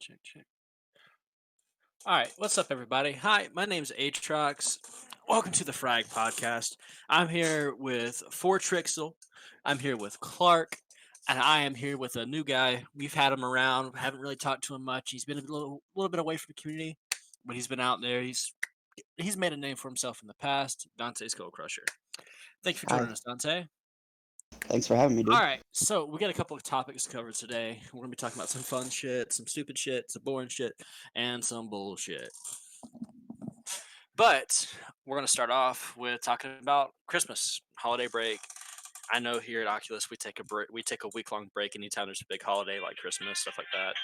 Check, check. All right, what's up, everybody? Hi, my name's Atrox. Welcome to the Frag Podcast. I'm here with Fortrixel. I'm here with Clark, and I am here with a new guy. We've had him around. Haven't really talked to him much. He's been a little bit away from the community, but he's been out there. He's made a name for himself in the past. Dante Skull Crusher. Thank you for Hi. joining us, Dante. Thanks for having me, All dude. right, so we got a couple of topics to cover today. We're gonna be talking about some fun shit, some stupid shit, some boring shit, and some bullshit. But we're gonna start off with talking about Christmas, holiday break. I know here at Oculus we take a break. We take a week-long break anytime there's a big holiday like Christmas, stuff like that.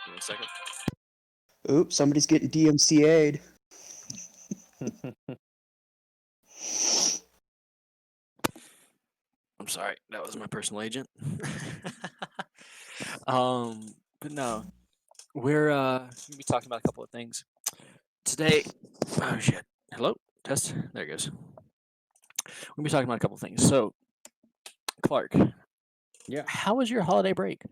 Give me a second. Oops, somebody's getting DMCA'd. I'm sorry, that was my personal agent. But no, we're gonna be talking about a couple of things today. Oh shit! Hello, test. There it goes. We're gonna be talking about a couple of things. So, Clark, Yeah, how was your holiday break?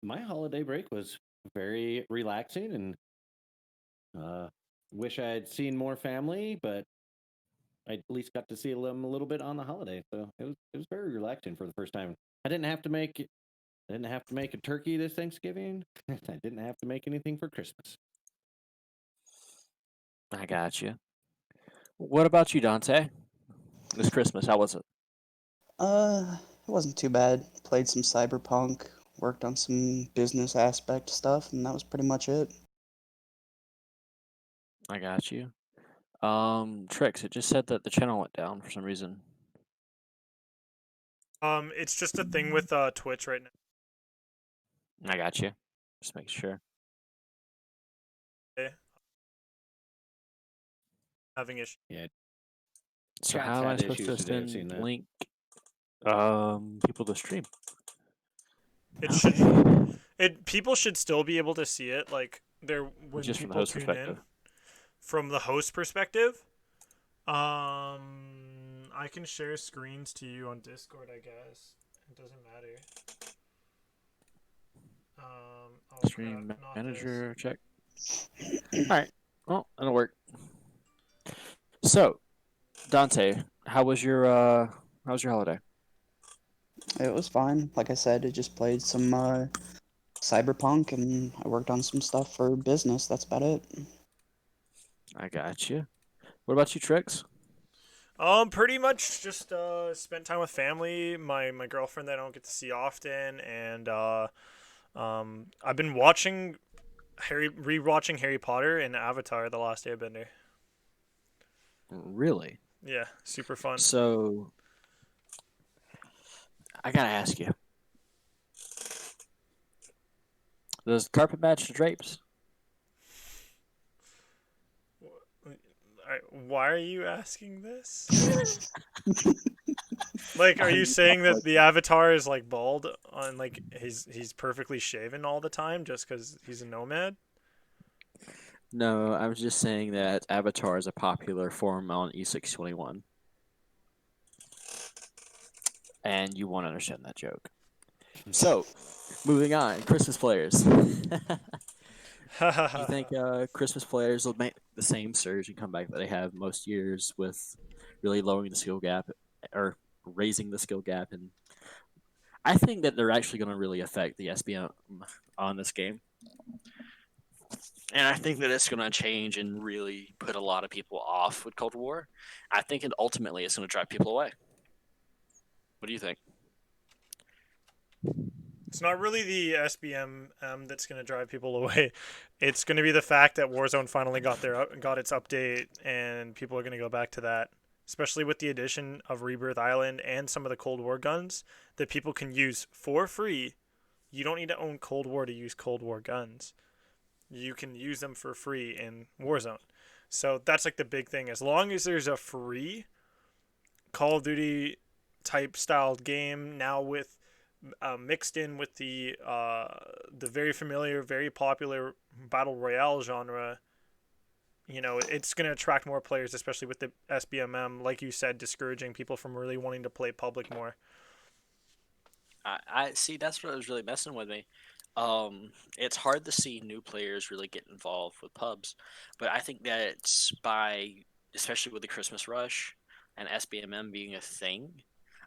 my holiday break was very relaxing, and wish I had seen more family, but I at least got to see them a little bit on the holiday, so it was very relaxing for the first time. I didn't have to make a turkey this Thanksgiving. I didn't have to make anything for Christmas. I got you. What about you, Dante? This Christmas, how was it? It wasn't too bad. Played some Cyberpunk, worked on some business aspect stuff, and that was pretty much it. I got you. Trix, it just said that the channel went down for some reason. It's just a thing with Twitch right now. I got you. Just make sure. Having issues. Yeah, So Chat's how am I had supposed to issues today, I've seen send that. link people to stream? It Okay. should. People should still be able to see it. Like when Just from the people host tune perspective. in. From the host perspective, I can share screens to you on Discord. I guess it doesn't matter. Oh Stream crap! Not manager check. All right. Well, that'll work. So, Dante, how was your holiday? It was fine. Like I said, I just played some Cyberpunk, and I worked on some stuff for business. That's about it. I got you. What about you, Trix? Pretty much just spent time with family. My girlfriend that I don't get to see often, and I've been rewatching Harry Potter and Avatar: The Last Airbender. Really? Yeah, super fun. So, I gotta ask you: does the carpet match the drapes? Why are you asking this? Like, are you saying that the Avatar is like bald on like he's perfectly shaven all the time just because he's a nomad? No, I was just saying that Avatar is a popular form on E621. And you won't understand that joke. So, moving on, Christmas players. Do you think Christmas players will make the same surge and comeback that they have most years with really lowering the skill gap or raising the skill gap? And I think that they're actually going to really affect the SBM on this game. And I think that it's going to change and really put a lot of people off with Cold War. I think it ultimately it's going to drive people away. What do you think? It's not really the SBM that's going to drive people away. It's going to be the fact that Warzone finally got its update, and people are going to go back to that. Especially with the addition of Rebirth Island and some of the Cold War guns that people can use for free. You don't need to own Cold War to use Cold War guns. You can use them for free in Warzone. So that's like the big thing. As long as there's a free Call of Duty type styled game now with mixed in with the very familiar, very popular battle royale genre, it's going to attract more players, especially with the SBMM, like you said, discouraging people from really wanting to play public more. I see. That's what was really messing with me. It's hard to see new players really get involved with pubs, but I think that it's especially with the Christmas rush and SBMM being a thing,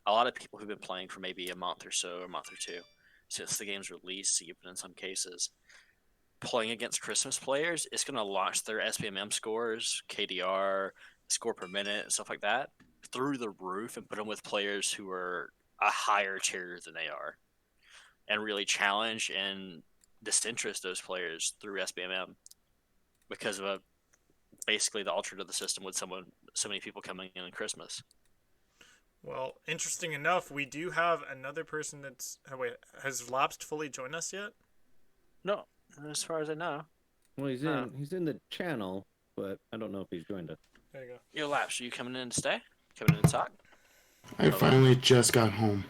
a lot of people who've been playing for maybe a month or so, a month or two, since the game's release, even in some cases, playing against Christmas players, it's going to launch their SPMM scores, KDR, score per minute, stuff like that, through the roof and put them with players who are a higher tier than they are, and really challenge and disinterest those players through SBMM because of basically the alter to the system with so many people coming in on Christmas. Well, interesting enough, we do have another person that's has Lapsed fully joined us yet? No, as far as I know. Well, he's in the channel, but I don't know if he's joined us. There you go. Yo, Laps, are you coming in to stay? Coming in to talk? I finally just got home.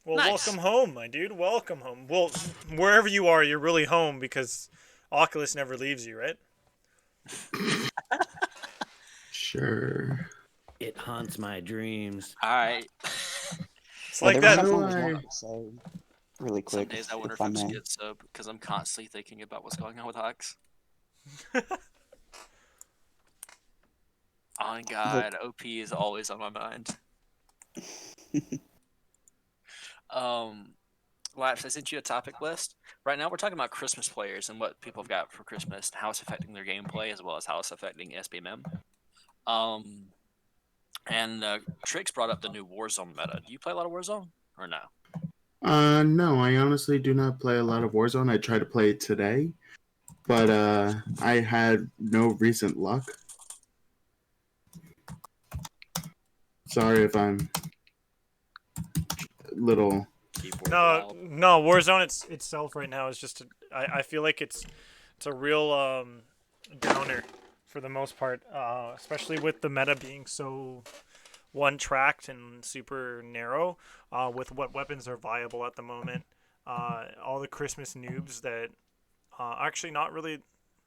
Well, Nice. welcome home, my dude. Welcome home. Well, wherever you are, you're really home because Oculus never leaves you, right? Sure. It haunts my dreams. All right. It's Well, like there was that. something I Why? wanted to say really Some quick, days I wonder if if I I'm may. schizo because I'm constantly thinking about what's going on with Hux. Oh God, OP is always on my mind. Laps, I sent you a topic list. Right now, we're talking about Christmas players and what people have got for Christmas, and how it's affecting their gameplay, as well as how it's affecting SBMM. And Trix brought up the new Warzone meta. Do you play a lot of Warzone or no? No, I honestly do not play a lot of Warzone. I tried to play it today, but I had no recent luck. Sorry if I'm a little. Keyboard No, loud. no. Warzone itself right now is just. I feel like it's a real downer for the most part, especially with the meta being so one-tracked and super narrow. With what weapons are viable at the moment, all the Christmas noobs that actually not really,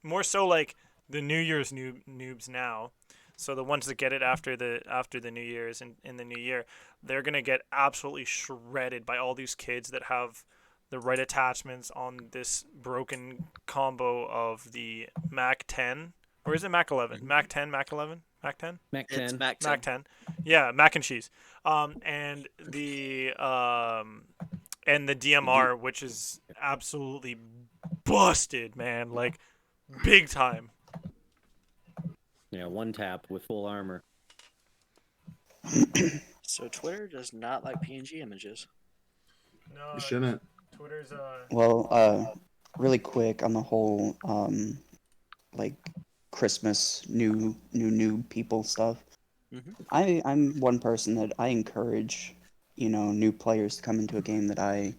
more so like the New Year's noobs now. So the ones that get it after the New Year's and in the new year, they're gonna get absolutely shredded by all these kids that have the right attachments on this broken combo of the Mac 10, or is it Mac 11? Mac 10, Mac 11, Mac 10, Mac It's 10. Mac 10. Mac 10. Yeah, mac and cheese. And the DMR, which is absolutely busted, man, like big time. Yeah, one tap with full armor. So Twitter does not like PNG images. No, You shouldn't. Twitter's Well, really quick on the whole, like Christmas new people stuff. Mhm. I'm one person that I encourage, new players to come into a game that I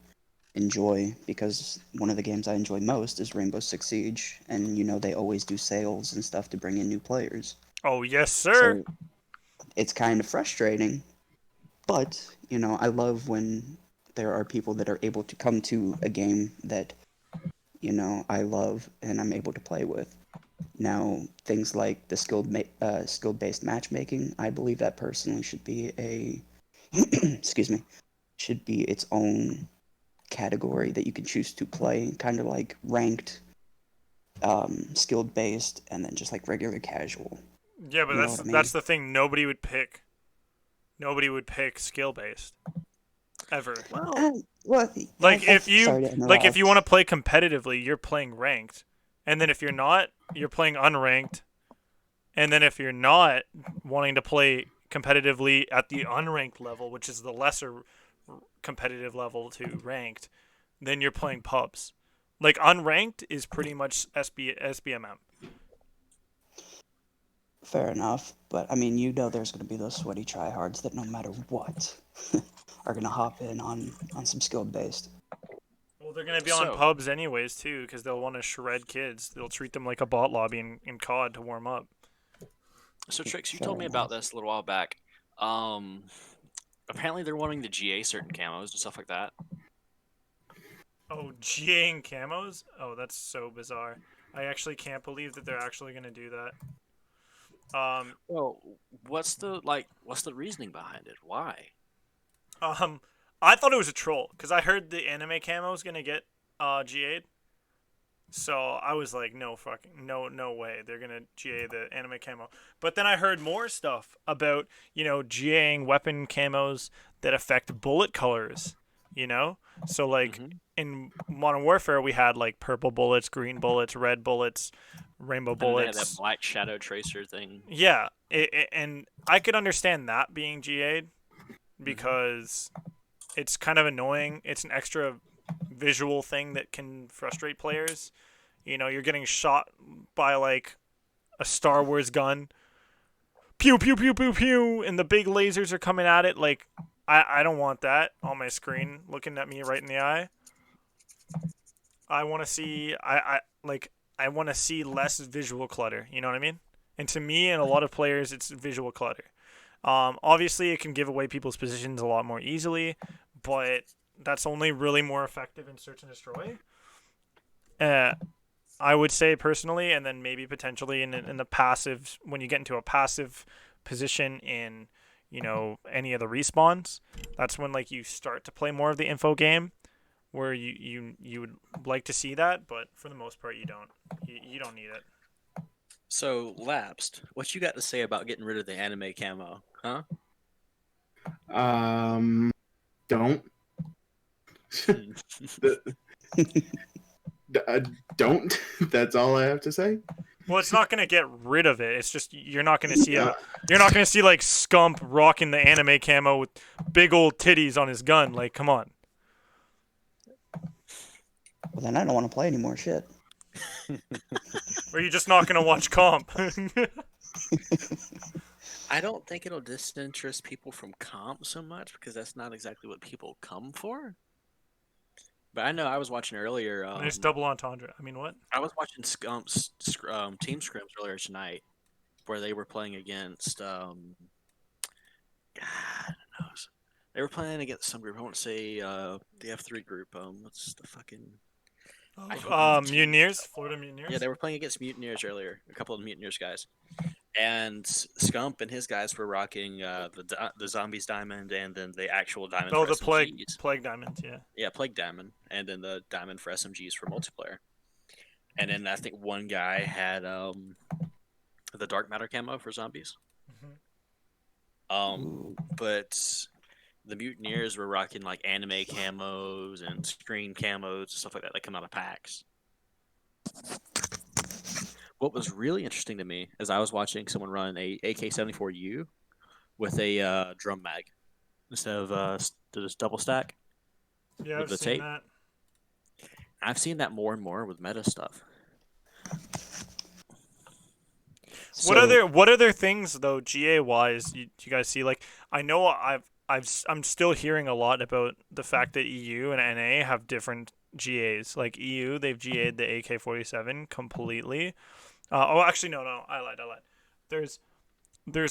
enjoy, because one of the games I enjoy most is Rainbow Six Siege, and they always do sales and stuff to bring in new players. Oh yes, sir. So it's kind of frustrating, but I love when there are people that are able to come to a game that I love and I'm able to play with. Now, things like the skill-based matchmaking, I believe that personally should be excuse me, should be its own category that you can choose to play, kind of like ranked, skill-based, and then just like regular casual. Yeah, but You know that's what I mean? that's the thing. Nobody would pick. Nobody would pick skill based, ever. Well, Well, Like if you sorry to interrupt. want to play competitively, you're playing ranked, and then if you're not, you're playing unranked, and then if you're not wanting to play competitively at the unranked level, which is the lesser competitive level to ranked, then you're playing pubs. Like unranked is pretty much SBMM. Fair enough, but I mean, there's going to be those sweaty tryhards that no matter what are going to hop in on some skill-based. Well, they're gonna be on So- pubs anyways too, because they'll want to shred kids. They'll treat them like a bot lobby in COD to warm up. so Trix, you Fair told me enough. about this a little while back. Apparently they're wanting to GA certain camos and stuff like that. Oh, GA and camos? Oh, that's so bizarre. I actually can't believe that they're actually gonna do that. Well, what's the reasoning behind it? Why? I thought it was a troll because I heard the anime camo is gonna get GA'd. So I was like, no way, they're gonna GA the anime camo. But then I heard more stuff about GAing weapon camos that affect bullet colors. So like in Modern Warfare we had like purple bullets, green bullets, red bullets, rainbow And then they had that bullets. black shadow tracer thing. Yeah, and I could understand that being GA'd because it's kind of annoying. It's an extra visual thing that can frustrate players. You're getting shot by like a Star Wars gun. Pew, pew, pew, pew, pew. And the big lasers are coming at it. Like, I don't want that on my screen looking at me right in the eye. I want to see, I want to see less visual clutter. You know what I mean? And to me and a lot of players, it's visual clutter. Obviously, it can give away people's positions a lot more easily, but that's only really more effective in search and destroy. I would say personally, and then maybe potentially in the passive, when you get into a passive position in any of the respawns, that's when like you start to play more of the info game, where you would like to see that, but for the most part you don't. You don't need it. So, Lapsed, what you got to say about getting rid of the anime camo, huh? Don't. Don't. That's all I have to say. Well, it's not gonna get rid of it. It's just you're not gonna see you're not gonna see like Scump rocking the anime camo with big old titties on his gun. Like, come on. Well, then I don't want to play anymore. Shit. Or you're just not gonna watch comp. I don't think it'll disinterest people from comp so much because that's not exactly what people come for. But I know I was watching earlier. There's double entendre. I mean, what? I was watching Scump's team scrims earlier tonight, where they were playing against. God, I don't know. They were playing against some group. I won't say the F3 group. What's the fucking? Mutineers, Florida Mutineers. Yeah, they were playing against Mutineers earlier. A couple of Mutineers guys, and Scump and his guys were rocking the Zombies Diamond and then the actual Diamond. Oh, for the SMGs. Plague Diamonds, yeah. Yeah, Plague Diamond, and then the Diamond for SMGs for multiplayer. And then I think one guy had the Dark Matter camo for zombies. But the Mutineers were rocking like anime camos and screen camos and stuff like that come out of packs. What was really interesting to me is I was watching someone run a AK-74U with a drum mag instead of this double stack. Yeah, with I've the seen tape. that. I've seen that more and more with meta stuff. What other things though, GA wise, you guys see? Like, I know I'm still hearing a lot about the fact that EU and NA have different GAs. Like EU, they've GA'd the AK-47 completely. Actually, no, I lied. There's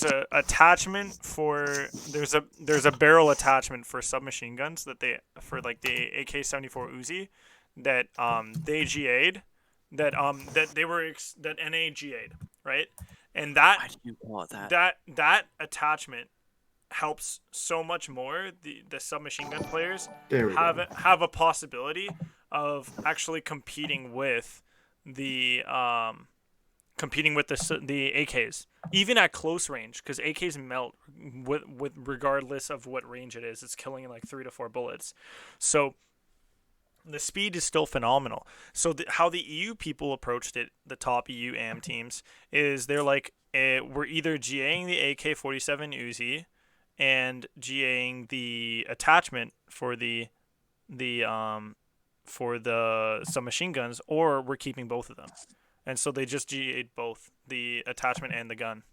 a attachment for there's a barrel attachment for submachine guns that they for like the AK-74 Uzi that they GA'd that NA GA'd, right? And I didn't want that. that attachment helps so much more the submachine gun players have a possibility of actually competing with the AKs, even at close range, because AKs melt with regardless of what range it is. It's killing in like 3 to 4 bullets. So the speed is still phenomenal. So how the EU people approached it, the top EU AM teams, is they're like, we're either GAing the AK-47 Uzi and GAing the attachment for the submachine guns, or we're keeping both of them. And so they just GA'd both, the attachment and the gun.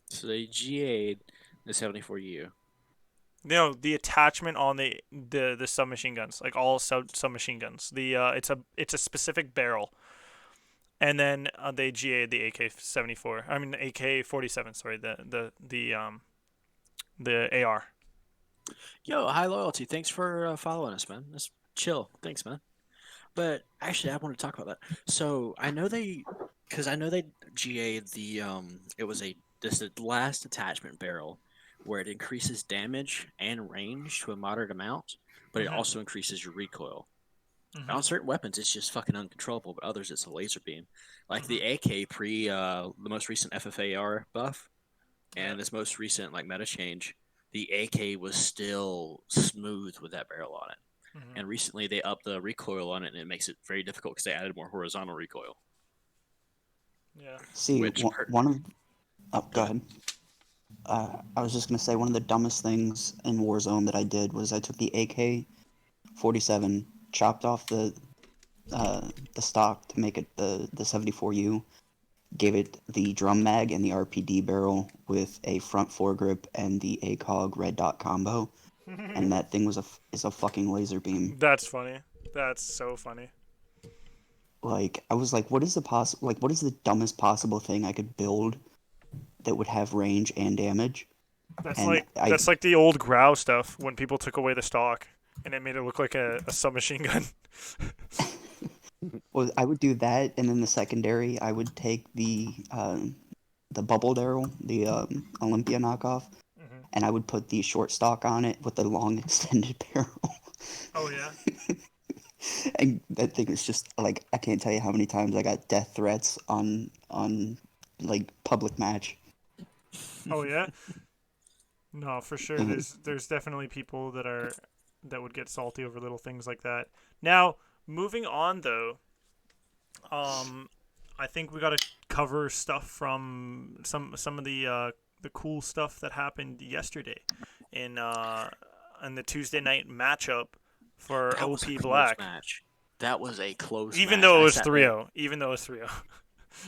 So they GA'd the 74U. No, the attachment on the submachine guns, like all submachine guns. It's a specific barrel, and then they GA'd the AK-74. I mean AK-47. Sorry, the AR. Yo, high loyalty. Thanks for following us, man. That's chill. Thanks, man. But actually, I want to talk about that. So I know they GA'd the it was this last attachment barrel where it increases damage and range to a moderate amount, but it also increases your recoil. On certain weapons, it's just fucking uncontrollable, but others, it's a laser beam. Like the AK pre the most recent FFAR buff and this most recent like meta change, the AK was still smooth with that barrel on it. And recently they upped the recoil on it, and it makes it very difficult because they added more horizontal recoil. Yeah. See, one of... Oh, go ahead. I was just going to say one of the dumbest things in Warzone that I did was I took the AK-47, chopped off the stock to make it the 74U, gave it the drum mag and the RPD barrel with a front foregrip and the ACOG red dot combo, and that thing is a fucking laser beam. That's funny. That's so funny. Like, I was like, what is the dumbest possible thing I could build that would have range and damage? That's like the old Grau stuff when people took away the stock and it made it look like a submachine gun. Well, I would do that, and then the secondary, I would take the bubble barrel, the Olympia knockoff, and I would put the short stock on it with the long extended barrel. Oh yeah. And that thing is just like, I can't tell you how many times I got death threats on like public match. Oh yeah. No, for sure. There's definitely people that would get salty over little things like that. Now, moving on though, I think we got to cover stuff from some of the cool stuff that happened yesterday in the Tuesday night matchup for That was OP a close Black. match. That was a close Even match. though it I was sat 3-0. Even though it was 3-0. there-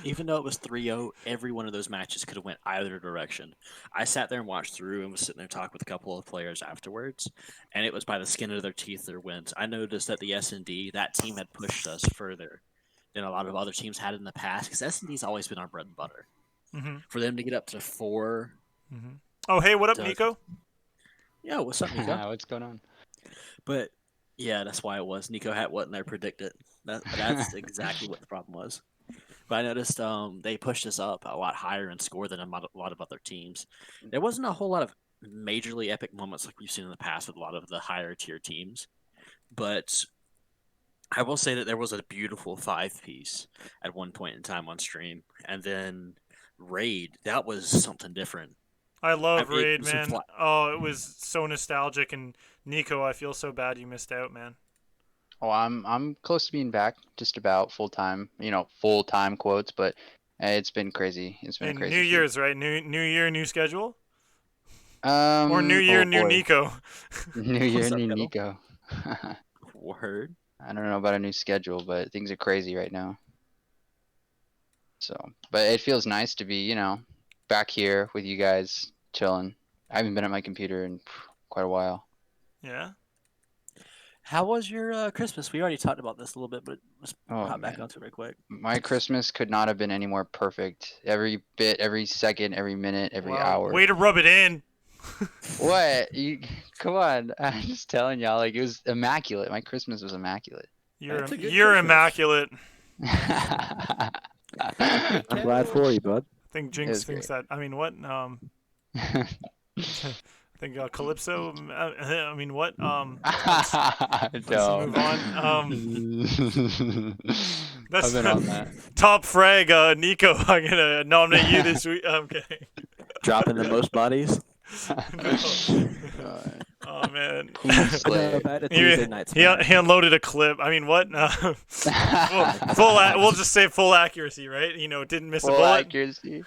Even though it was 3-0, every one of those matches could have went either direction. I sat there and watched through and was sitting there talking with a couple of players afterwards, and it was by the skin of their teeth their wins. I noticed that the S&D, that team had pushed us further than a lot of other teams had in the past, because S&D's always been our bread and butter. For them to get up to 4... Oh, hey, what up, does- Nico? Yeah, what's up, Nico? What's going on? But yeah, that's why it was. Nico Hat wasn't there predicted. That's exactly what the problem was. But I noticed they pushed us up a lot higher in score than a lot of other teams. There wasn't a whole lot of majorly epic moments like we've seen in the past with a lot of the higher tier teams. But I will say that there was a beautiful 5-piece at one point in time on stream. And then Raid, that was something different. I love I mean, Raid, some man. fly- Oh, it was so nostalgic. And Nico, I feel so bad you missed out, man. Oh, I'm close to being back, just about full time. Full time quotes, but it's been crazy. It's been a And crazy. New few- Year's, right? New Year, new schedule? Um, Or New Year, oh new boy. Nico? New Year, What's up, new Kettle? Nico. Word. I don't know about a new schedule, but things are crazy right now. So, but it feels nice to be, back here with you guys, chilling. I haven't been at my computer in quite a while. Yeah. How was your Christmas? We already talked about this a little bit, but let's Oh, hop back man. onto it real quick. My Christmas could not have been any more perfect. Every bit, every second, every minute, every Wow. hour. Way to rub it in. What? Come on. I'm just telling y'all, like, it was immaculate. My Christmas was immaculate. That's a good You're Christmas. immaculate. I'm glad for you, bud. I think It Jinx was thinks great. that. I mean, what? I think Calypso. I mean, what? Let's No. move on. That's I've been on that. top frag, Nico. I'm gonna nominate you this week. I'm kidding. Dropping the most bodies. Oh man. Queen Slay. Back to He, Tuesday nights. he unloaded a clip. I mean, what? We'll just say full accuracy, right? Didn't miss a Full bullet. accuracy.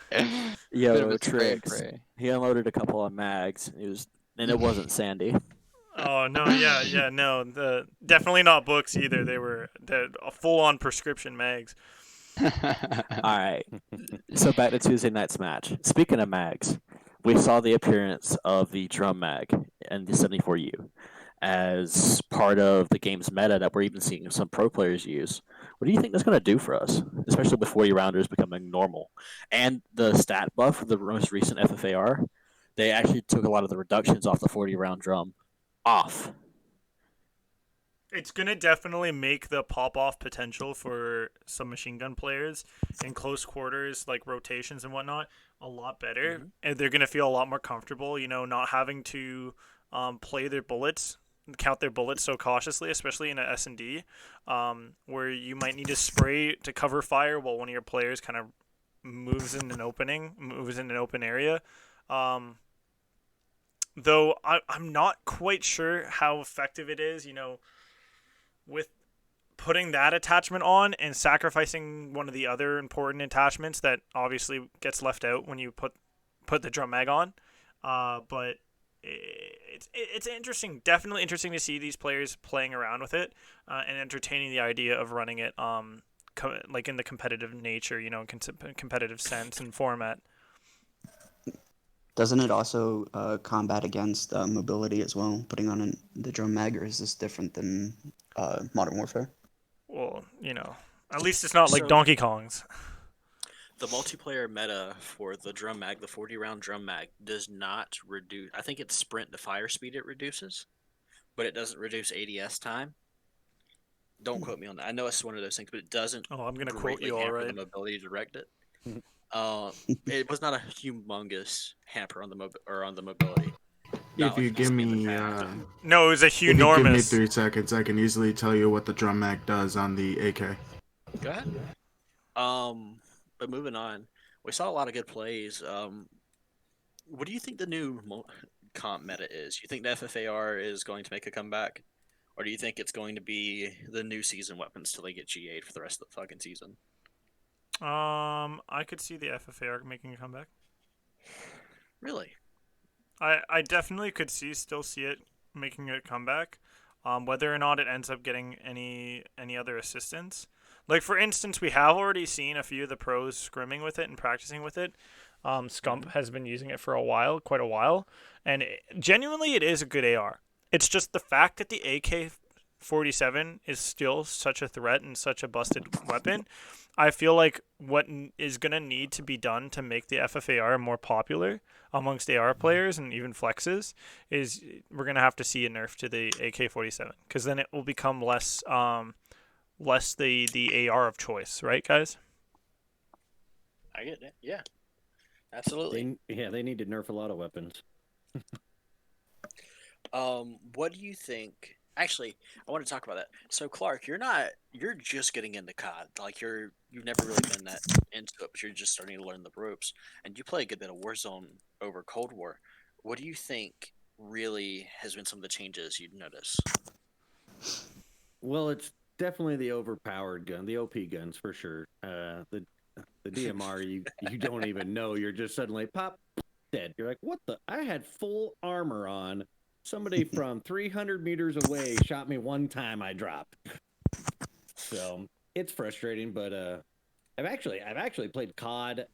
Yo, Bit of a spray and tricks. pray. He unloaded a couple on mags. And it wasn't Sandy. Oh no, yeah, no. Definitely not books either. They were full-on prescription mags. All right. So back to Tuesday night's match. Speaking of mags, we saw the appearance of the drum mag and the 74U as part of the game's meta that we're even seeing some pro players use. What do you think that's going to do for us, especially with 40 rounders becoming normal? And the stat buff for the most recent FFAR, they actually took a lot of the reductions off the 40 round drum off. It's gonna definitely make the pop-off potential for some machine gun players in close quarters, like rotations and whatnot, a lot better. And they're gonna feel a lot more comfortable, not having to play their bullets count their bullets so cautiously, especially in a S&D, where you might need to spray to cover fire while one of your players kind of moves in an open area. Though I'm not quite sure how effective it is, with putting that attachment on and sacrificing one of the other important attachments that obviously gets left out when you put the drum mag on. But it's interesting, definitely interesting to see these players playing around with it and entertaining the idea of running it like in the competitive nature, competitive sense and format. Doesn't it also combat against mobility as well, putting on the drum mag, or is this different than Modern Warfare? Well, at least it's not like So- Donkey Kong's. The multiplayer meta for the drum mag, the 40-round drum mag, does not reduce. I think it's sprint to fire speed it reduces, but it doesn't reduce ADS time. Don't quote me on that. I know it's one of those things, but it doesn't. Oh, I'm gonna quote greatly you all hamper right. the mobility to direct it. It was not a humongous hamper on the mobility. Not If you like give speed me attack. No, it was a if you give me hunormous. 3 seconds, I can easily tell you what the drum mag does on the AK. Go ahead. But moving on, we saw a lot of good plays. What do you think the new comp meta is? You think the FFAR is going to make a comeback, or do you think it's going to be the new season weapons till they get GA'd for the rest of the fucking season? I could see the FFAR making a comeback. Really? I definitely could still see it making a comeback. Whether or not it ends up getting any other assistance. Like, for instance, we have already seen a few of the pros scrimming with it and practicing with it. Scump has been using it for quite a while, and genuinely it is a good AR. It's just the fact that the AK-47 is still such a threat and such a busted weapon. I feel like what is going to need to be done to make the FFAR more popular amongst AR players and even flexes is we're going to have to see a nerf to the AK-47, because then it will become less the AR of choice, right, guys? I get it. Yeah, absolutely. They need to nerf a lot of weapons. What do you think? Actually, I want to talk about that. So, Clark, you're just getting into COD. Like, you've never really been that into it, but you're just starting to learn the ropes. And you play a good bit of Warzone over Cold War. What do you think really has been some of the changes you'd notice? Well, it's definitely the overpowered gun, the OP guns for sure. The DMR, you don't even know. You're just suddenly pop dead. You're like, what the? I had full armor on. Somebody from 300 meters away shot me one time. I dropped. So it's frustrating, but I've actually played COD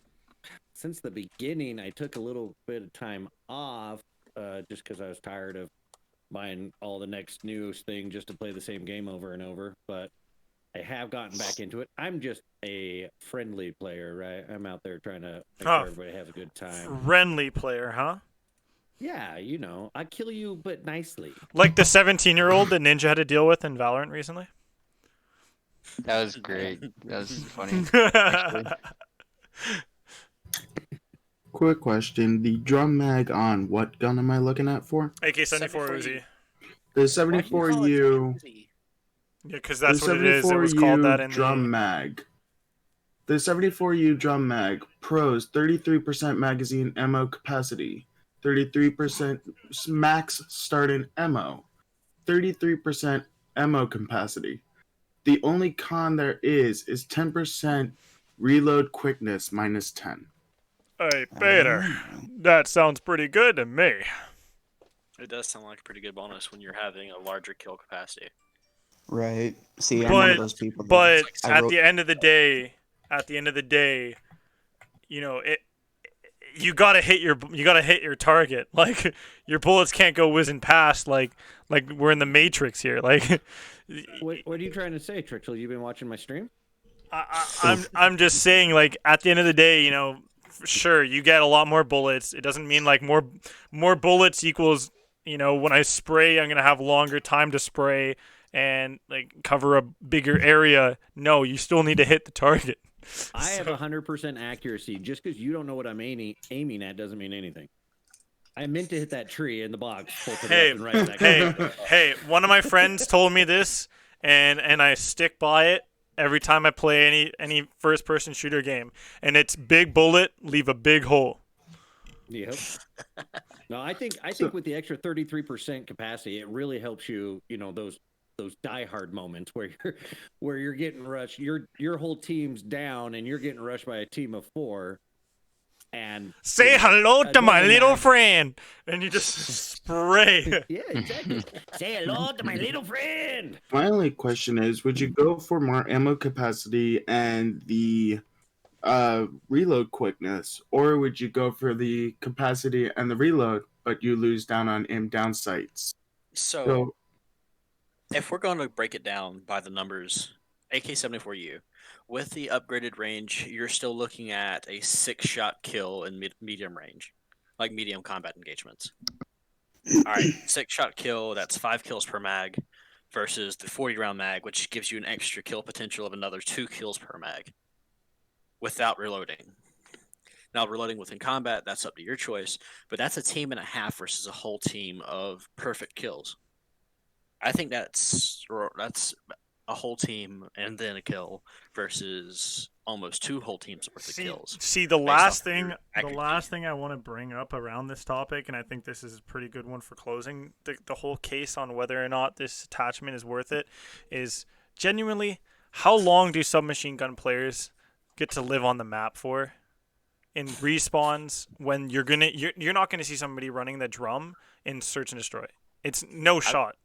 since the beginning. I took a little bit of time off just because I was tired of buying all the next newest thing just to play the same game over and over. But I have gotten back into it. I'm just a friendly player, right? I'm out there trying to make sure everybody has a good time. Friendly player, huh? Yeah, I kill you, but nicely. Like the 17-year-old that Ninja had to deal with in Valorant recently? That was great. That was funny. Actually. Quick question: the drum mag on what gun am I looking at for? AK-74 Uzi. The Why do you call it 74U. Uzi? Yeah, because The that's what it is. It was called that in drum the... mag. The 74U drum mag pros 33% magazine ammo capacity, 33% max starting ammo, 33% ammo capacity. The only con there is 10% reload quickness minus 10. Hey, Peter, that sounds pretty good to me. It does sound like a pretty good bonus when you're having a larger kill capacity. Right. See, I'm one of those people. But I at wrote- the end of the day, you gotta hit your target. Like, your bullets can't go whizzing past. Like we're in the Matrix here. Like, What are you trying to say, Trixel? You been watching my stream? I'm just saying, like, at the end of the day, sure, you get a lot more bullets. It doesn't mean like more bullets equals, when I spray, I'm gonna have longer time to spray and like cover a bigger area. No, you still need to hit the target. I have 100% accuracy. Just because you don't know what I'm aiming at doesn't mean anything. I meant to hit that tree in the box, both to the Hey, left and right. That hey, guy. hey! One of my friends told me this, and I stick by it every time I play any first-person shooter game. And it's big bullet, leave a big hole. Yep. No, I think So- with the extra 33% capacity, it really helps you. You know those diehard moments where you're getting rushed. Your whole team's down, and you're getting rushed by a team of 4. And Say hello to my doesn't little matter. friend, and you just spray. Yeah, exactly. Say hello to my little friend. My only question is, would you go for more ammo capacity and the reload quickness, or would you go for the capacity and the reload, but you lose down on aim down sights? So, So if we're going to break it down by the numbers, AK-74U, with the upgraded range, you're still looking at a 6-shot kill in medium range, like medium combat engagements. All right, 6-shot kill, that's 5 kills per mag, versus the 40-round mag, which gives you an extra kill potential of another 2 kills per mag without reloading. Now, reloading within combat, that's up to your choice, but that's a team and a half versus a whole team of perfect kills. I think that's a whole team and then a kill versus almost 2 whole teams worth of kills. See, the based last off of your thing, accuracy. I want to bring up around this topic, and I think this is a pretty good one for closing the whole case on whether or not this attachment is worth it, is genuinely how long do submachine gun players get to live on the map for? In respawns, when you're not gonna see somebody running the drum in search and destroy. It's no shot.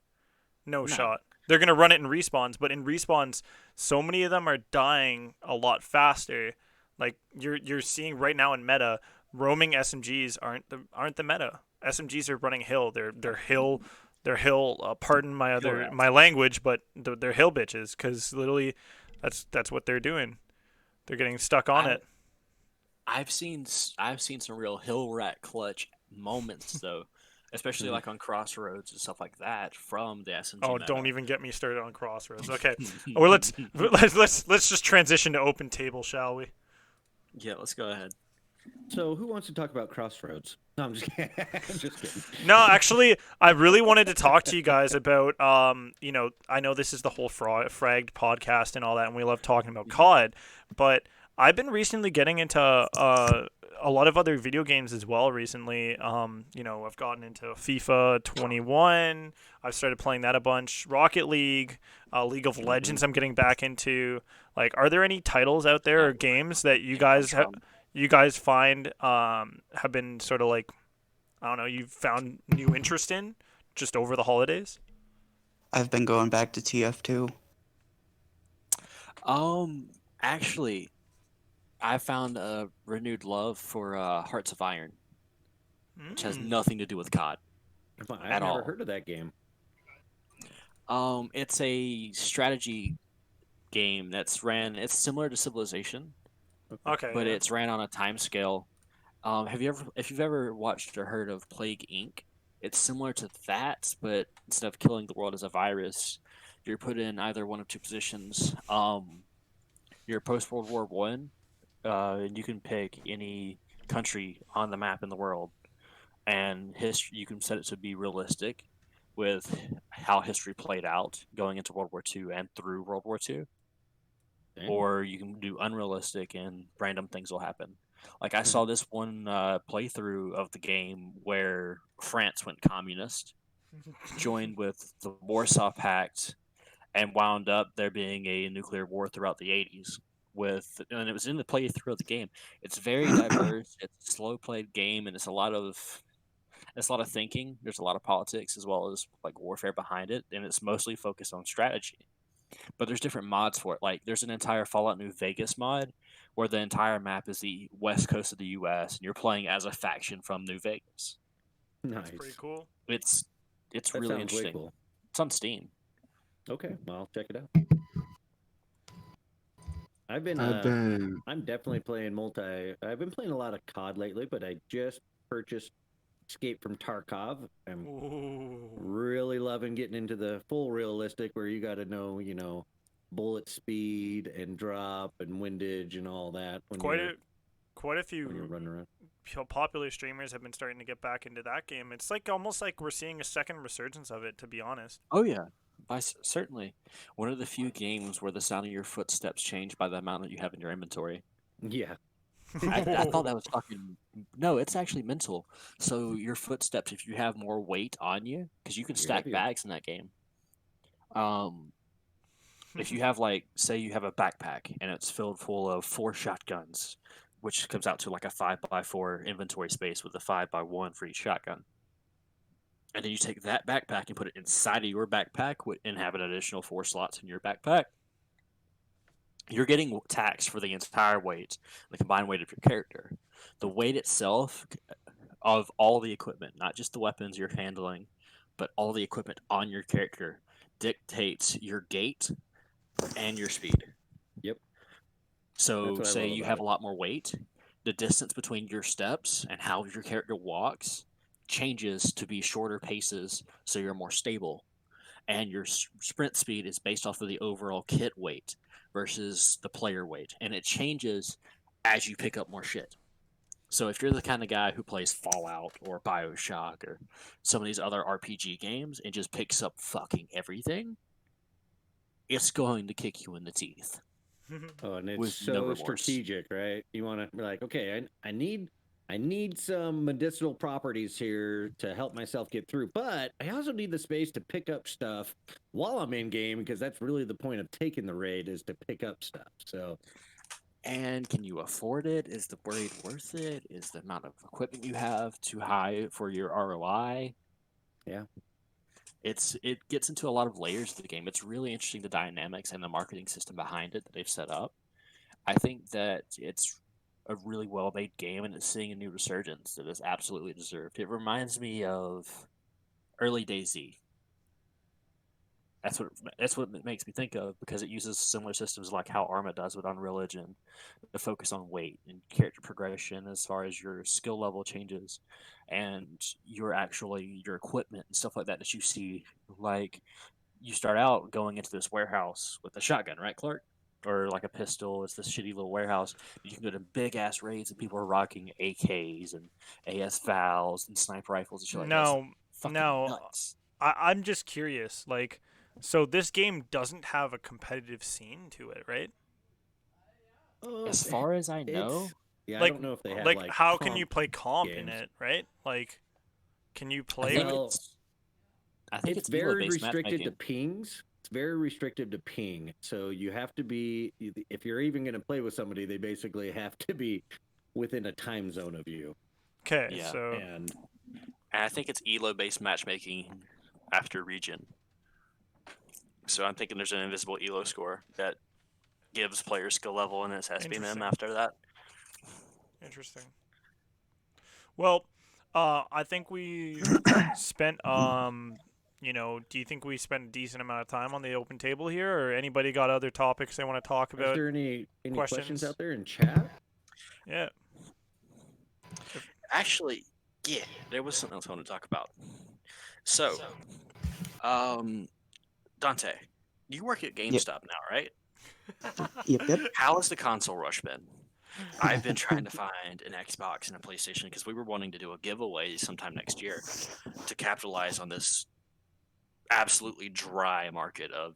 No shot. They're gonna run it in respawns, but in respawns, so many of them are dying a lot faster. Like you're seeing right now in meta, roaming SMGs aren't the meta. SMGs are running hill. They're hill. They're hill. Pardon my language, but they're hill bitches because literally, that's what they're doing. They're getting stuck on it. I've seen some real hill rat clutch moments though, especially like on crossroads and stuff like that from the SMG. Oh, meta. don't even get me started on crossroads. Okay, or let's just transition to open table, shall we? Yeah, let's go ahead. So, who wants to talk about Crossroads? No, I'm just kidding. I'm just kidding. No, actually, I really wanted to talk to you guys about, I know this is the whole Fragged podcast and all that, and we love talking about COD, but I've been recently getting into a lot of other video games as well recently. I've gotten into FIFA 21. I've started playing that a bunch. Rocket League, League of Legends I'm getting back into. Like, are there any titles out there or games that you guys find have been sort of like, I don't know, you've found new interest in just over the holidays? I've been going back to TF2. Actually, I found a renewed love for Hearts of Iron, which has nothing to do with COD. I've never heard of that game. It's a strategy game that's ran. It's similar to Civilization, Okay. but it's ran on a time scale. If you've ever watched or heard of Plague Inc., it's similar to that, but instead of killing the world as a virus, you're put in either one of two positions. You're post World War One, and you can pick any country on the map in the world, and history. You can set it to be realistic with how history played out going into World War II and through World War II. Dang. Or you can do unrealistic and random things will happen. Like I saw this one playthrough of the game where France went communist, joined with the Warsaw Pact, and wound up there being a nuclear war throughout the 80s. And it was in the playthrough of the game. It's very diverse. It's a slow played game, and it's a lot of thinking. There's a lot of politics as well as like warfare behind it, and it's mostly focused on strategy. But there's different mods for it. Like there's an entire Fallout New Vegas mod where the entire map is the west coast of the U.S. and you're playing as a faction from New Vegas. Nice. That's pretty cool. It's That really sounds way interesting. cool. It's on Steam. Okay, well, I'll check it out. I'm definitely playing I've been playing a lot of COD lately, but I just purchased Escape from Tarkov. I'm really loving getting into the full realistic where you got to know, bullet speed and drop and windage and all that. Quite a few when you're running around. popular streamers have been starting to get back into that game. It's like almost like we're seeing a second resurgence of it, to be honest. Oh yeah, certainly one of the few games where the sound of your footsteps change by the amount that you have in your inventory. Yeah. I thought that was fucking no. It's actually mental. So your footsteps, if you have more weight on you, because you can You're stack heavier. bags in that game. If you have like, say, you have a backpack and it's filled full of 4 shotguns, which comes out to like a 5x4 inventory space with a 5x1 for each shotgun. And then you take that backpack and put it inside of your backpack and have an additional 4 slots in your backpack. You're getting taxed for the entire weight, the combined weight of your character. The weight itself of all the equipment, not just the weapons you're handling, but all the equipment on your character, dictates your gait and your speed. Yep. So, say you have a lot more weight, the distance between your steps and how your character walks changes to be shorter paces, so you're more stable. And your sprint speed is based off of the overall kit weight versus the player weight, and it changes as you pick up more shit. So if you're the kind of guy who plays Fallout or BioShock or some of these other RPG games and just picks up fucking everything, it's going to kick you in the teeth. Oh, and it's with so no remorse. strategic, right? You want to be like, okay, I need some medicinal properties here to help myself get through, but I also need the space to pick up stuff while I'm in game, because that's really the point of taking the raid, is to pick up stuff. So, And can you afford it? Is the raid worth it? Is the amount of equipment you have too high for your ROI? Yeah. It gets into a lot of layers of the game. It's really interesting, the dynamics and the marketing system behind it that they've set up. I think that it's a really well made game, and it's seeing a new resurgence that is absolutely deserved. It reminds me of early DayZ. That's what it makes me think of, because it uses similar systems like how Arma does with Unreal Engine, the focus on weight and character progression as far as your skill level changes, and your equipment and stuff like that that you see. Like, you start out going into this warehouse with a shotgun, right, Clark? Or like a pistol. It's this shitty little warehouse. You can go to big ass raids and people are rocking AKs and AS Vals and sniper rifles and shit like that. It's fucking No. nuts. I'm just curious. Like, so this game doesn't have a competitive scene to it, right? As far as I know, yeah, Like, I don't know if they have like how can you comp play comp in games. it, right? Like, can you I play think with? Well, it's very elo-based restricted to matchmaking. pings. It's very restricted to ping. So you have to be, if you're even going to play with somebody, they basically have to be within a time zone of you. Okay, Yeah. so And And I think it's elo-based matchmaking after region. So I'm thinking there's an invisible elo score that gives players skill level, and it has to be them Interesting. after that. Interesting. Well, I think we spent do you think we spent a decent amount of time on the open table here, or anybody got other topics they want to talk is about? there any questions questions? out there in chat? Yeah. Actually, yeah, there was something else I wanted to talk about. So, Dante, you work at GameStop now, right? Yep. How has the console rush been? I've been trying to find an Xbox and a PlayStation because we were wanting to do a giveaway sometime next year to capitalize on this absolutely dry market of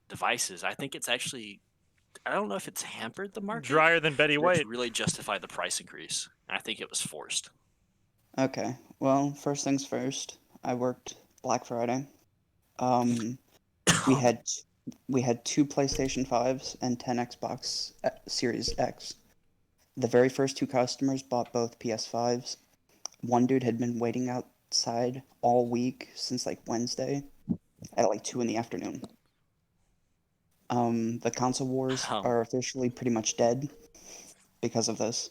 devices. I think it's actually, I don't know if it's hampered the market. Drier than Betty or it's White. really justified the price increase. I think it was forced. Okay. Well, first things first. I worked Black Friday. We had 2 PlayStation 5s and 10 Xbox Series X. The very first 2 customers bought both PS5s. One dude had been waiting outside all week since like Wednesday at like 2 in the afternoon. The console wars Wow. are officially pretty much dead because of this.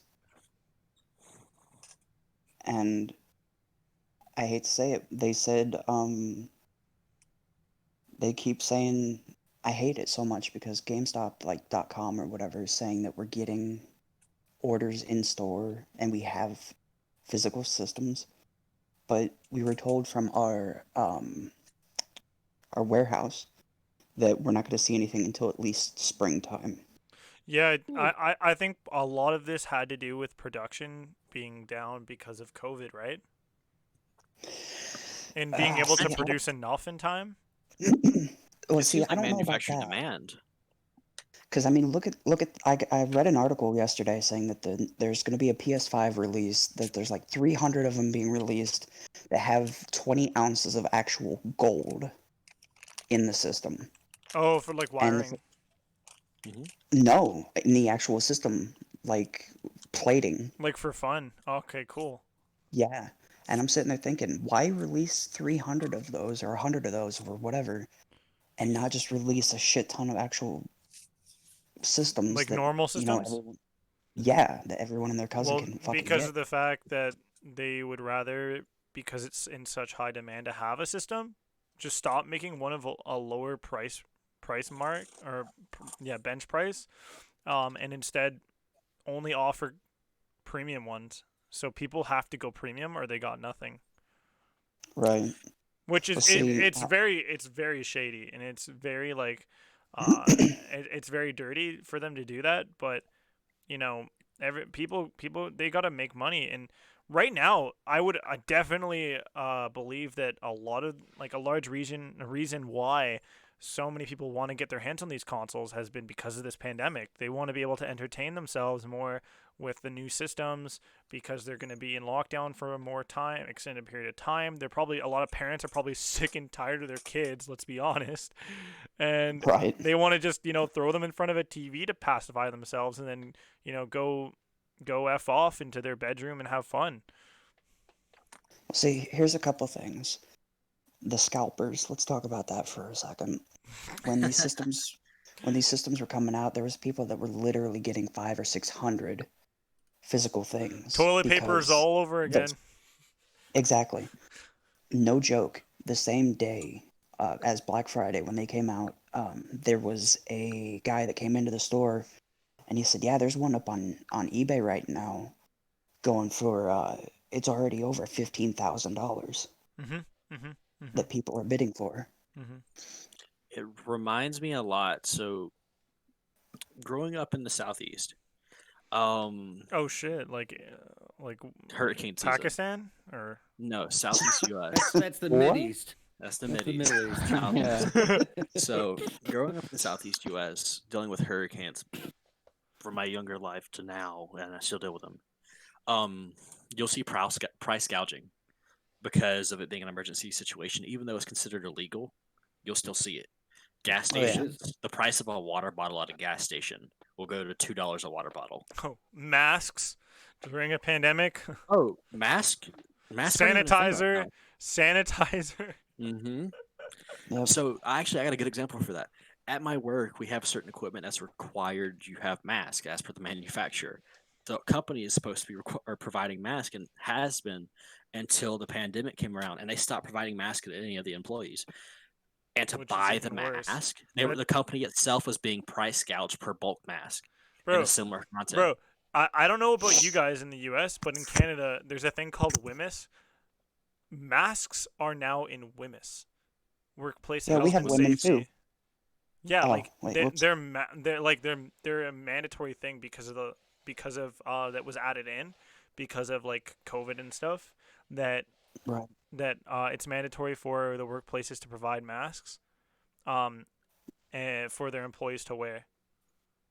And I hate to say it, they said, they keep saying, I hate it so much because GameStop, like .com or whatever, is saying that we're getting orders in store and we have physical systems, but we were told from our warehouse that we're not going to see anything until at least springtime. Yeah, I think a lot of this had to do with production being down because of COVID, right? And being able to See, produce enough in time. well, It see, seems I like don't know about manufacturing that. demand. Because I mean, I read an article yesterday saying that there's going to be a PS5 release. That there's like 300 of them being released that have 20 ounces of actual gold in the system. Oh, for like And wiring. no, in the actual system, like plating. Like for fun. Okay, cool. Yeah. And I'm sitting there thinking, why release 300 of those or 100 of those or whatever, and not just release a shit ton of actual systems Like that normal you know, systems? yeah, that everyone and their cousin Well, can fucking because get. of the fact that they would rather, because it's in such high demand to have a system, just stop making one of a lower price mark or yeah bench price, and instead only offer premium ones. So people have to go premium or they got nothing. Right. Which Well, is see, it's very shady and it's very like it's very dirty for them to do that, but you know every people they got to make money. And right now I definitely believe that a lot of like a large reason why so many people want to get their hands on these consoles has been because of this pandemic. They want to be able to entertain themselves more with the new systems because they're going to be in lockdown for a more time, extended period of time. They're probably, a lot of parents are probably sick and tired of their kids, let's be honest. And right. they want to just, throw them in front of a TV to pacify themselves and then, go F off into their bedroom and have fun. See, here's a couple things. The scalpers. Let's talk about that for a second. When these systems, when these systems were coming out, there was people that were literally getting 500 or 600 physical things. Toilet paper is because all over again. Exactly. No joke. The same day as Black Friday, when they came out, there was a guy that came into the store, and he said, "Yeah, there's one up on eBay right now, going for it's already over $15,000 Mhm. Mhm. Mhm. that people are bidding for." Mhm. It reminds me a lot. So, growing up in the southeast, Oh shit! Like hurricane season. Pakistan or No, southeast U.S. That's the What? Mid East. That's the That's Mid the East. Middle East. Yeah. So, growing up in the southeast U.S., dealing with hurricanes from my younger life to now, and I still deal with them. You'll see price gouging because of it being an emergency situation. Even though it's considered illegal, you'll still see it. Gas Oh, yeah. stations, the price of a water bottle at a gas station will go to $2 a water bottle. oh, masks during a pandemic. Oh, mask aren't even a thing right Sanitizer, now. sanitizer. Mm-hmm. Yep. So I got a good example for that. At my work, we have certain equipment that's required you have masks as per the manufacturer. The company is supposed to be or providing masks and has been until the pandemic came around, and they stopped providing masks to any of the employees. And to Which is buy the even worse. mask, But- the company itself was being price gouged per bulk mask in Bro, a similar content. bro, I don't know about you guys in the U.S., but in Canada, there's a thing called WHMIS. Masks are now in WHMIS, workplace Yeah, we health have and women safety. too. Yeah, Oh, like wait, they, whoops. they're a mandatory thing because of that was added in because of like COVID and stuff that Right. it's mandatory for the workplaces to provide masks, and for their employees to wear.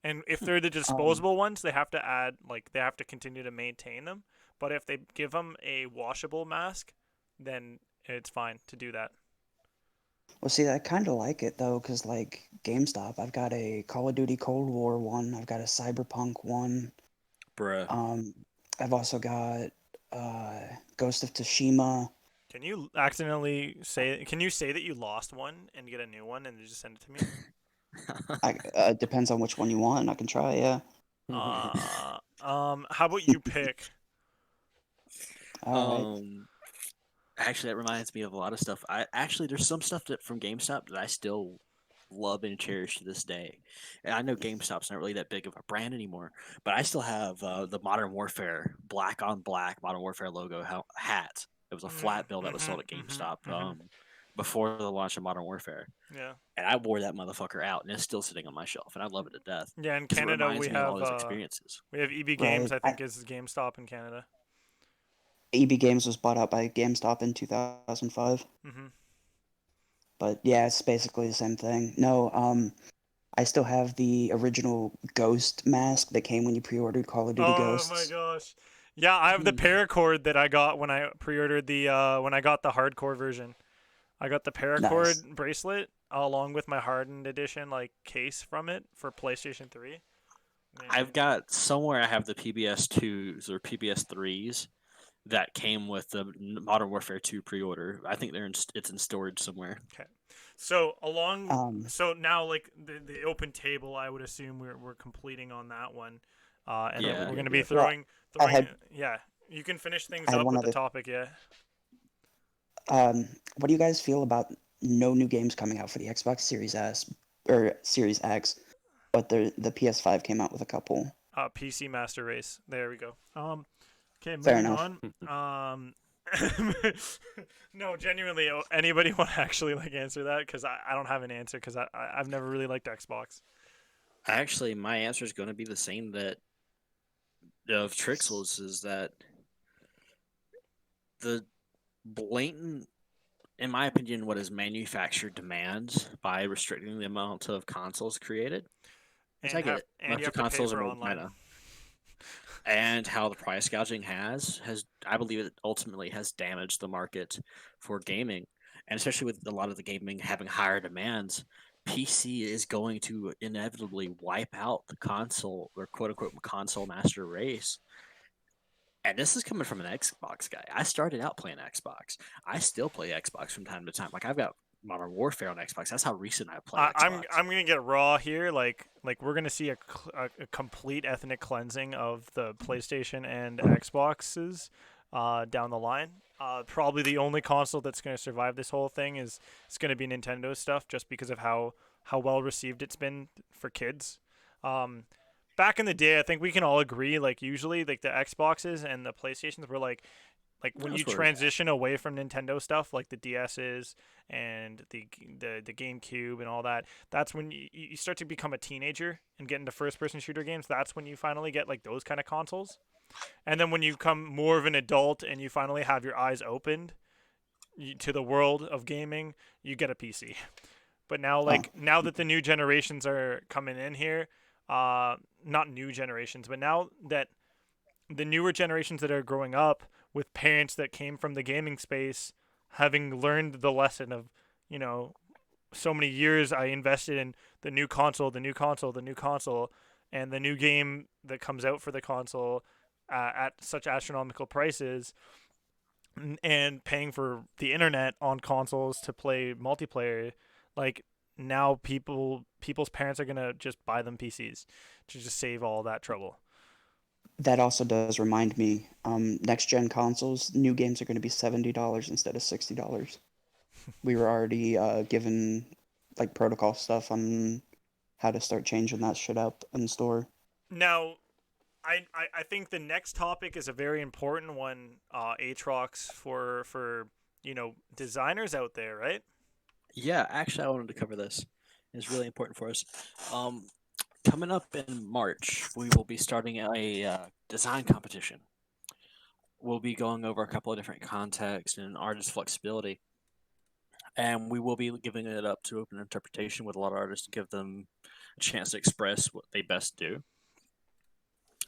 And if they're the disposable ones, they have to they have to continue to maintain them. But if they give them a washable mask, then it's fine to do that. Well, see, I kind of like it though, because like GameStop, I've got a Call of Duty Cold War one, I've got a Cyberpunk one, Bruh. I've also got Ghost of Tsushima. Can you accidentally say? Can you say that you lost one and get a new one and just send it to me? Depends on which one you want. I can try. Yeah. How about you pick? All right. Actually, that reminds me of a lot of stuff. There's some stuff that from GameStop that I still love and cherish to this day. And I know GameStop's not really that big of a brand anymore, but I still have the Modern Warfare black on black Modern Warfare logo hat. It was a flat bill that was sold at GameStop. before the launch of Modern Warfare, Yeah. and I wore that motherfucker out, and it's still sitting on my shelf, and I love it to death Yeah, in because it Canada reminds me of all those experiences. we have EB Games, Right. I think is GameStop in Canada. EB Games was bought out by GameStop in 2005. Mhm. But yeah, it's basically the same thing. No, I still have the original Ghost mask that came when you pre-ordered Call of Duty Oh Ghosts. my gosh. Yeah, I have the paracord that I got when I pre-ordered when I got the hardcore version. I got the paracord Nice. bracelet along with my hardened edition like case from it for PlayStation 3. Man. I've got somewhere I have the PBS2s or PBS3s that came with the Modern Warfare 2 pre-order. I think it's in storage somewhere. Okay. So so now like the open table, I would assume we're completing on that one. And Yeah. we're going to be Yeah. throwing I had- yeah. You can finish things I had up one with the other- topic, yeah. What do you guys feel about no new games coming out for the Xbox Series S or Series X, but the PS5 came out with a couple? PC Master Race. There we go. Okay, Fair moving on. No, genuinely, anybody want to actually like answer that? Because I don't have an answer because I've never really liked Xbox. Actually, my answer is going to be the same that of Trixel's, is that the blatant, in my opinion, what is manufactured demands by restricting the amount of consoles created. And I get it. and Bunch you of have to pay consoles for are made in online. China. And how the price gouging has I believe it ultimately has damaged the market for gaming, and especially with a lot of the gaming having higher demands. PC is going to inevitably wipe out the console or quote unquote console master race. And this is coming from an Xbox guy. I started out playing Xbox. I still play Xbox from time to time. Like I've got Modern Warfare on Xbox. That's how recent I play Xbox. I'm gonna get raw here. Like we're gonna see a complete ethnic cleansing of the PlayStation and Xboxes down the line. Probably the only console that's gonna survive this whole thing is it's gonna be Nintendo stuff, just because of how well received it's been for kids. Back in the day, I think we can all agree. Like usually, like the Xboxes and the PlayStations were like when you Those were- transition away from Nintendo stuff, like the DSs and the GameCube and all that, that's when you start to become a teenager and get into first person shooter games. That's when you finally get like those kind of consoles. And then when you become more of an adult and you finally have your eyes opened to the world of gaming, you get a PC. But now, now that the new generations are coming in here, not new generations, but now that the newer generations that are growing up with parents that came from the gaming space, having learned the lesson of, so many years I invested in the new console, and the new game that comes out for the console at such astronomical prices, and paying for the internet on consoles to play multiplayer, like now people's parents are gonna just buy them PCs to just save all that trouble. That also does remind me, next gen consoles, new games are going to be $70 instead of $60. We were already given like protocol stuff on how to start changing that shit up in the store. Now, I think the next topic is a very important one, Aatrox, for designers out there, right? Yeah, actually, I wanted to cover this. It's really important for us. Coming up in March, we will be starting a design competition. We'll be going over a couple of different contexts and artist flexibility, and we will be giving it up to open interpretation with a lot of artists to give them a chance to express what they best do.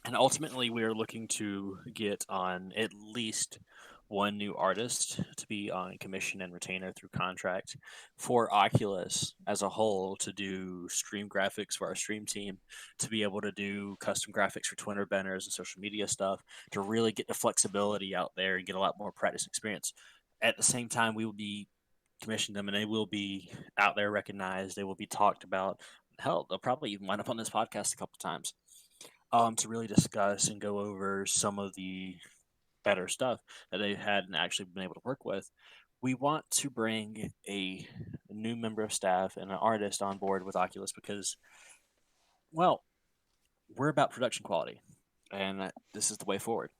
And ultimately, we are looking to get on at least one new artist to be on commission and retainer through contract for Oculus as a whole, to do stream graphics for our stream team, to be able to do custom graphics for Twitter banners and social media stuff, to really get the flexibility out there and get a lot more practice experience. At the same time, we will be commissioning them, and they will be out there recognized. They will be talked about. Hell, they'll probably even wind up on this podcast a couple times. To really discuss and go over some of the better stuff that they hadn't actually been able to work with. We want to bring a new member of staff and an artist on board with Oculus because, well, we're about production quality, and this is the way forward.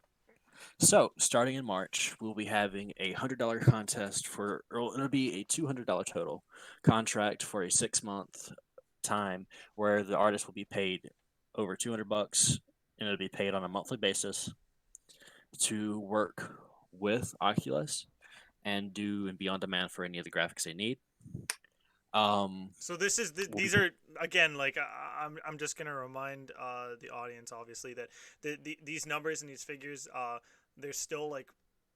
So, starting in March, we'll be having a $100 contest it'll be a $200 total contract for a 6 month time where the artist will be paid over $200 and it'll be paid on a monthly basis to work with Oculus and do and be on demand for any of the graphics they need. So this is We'll these be- are again like I'm just gonna remind the audience obviously that these numbers and these figures they're still like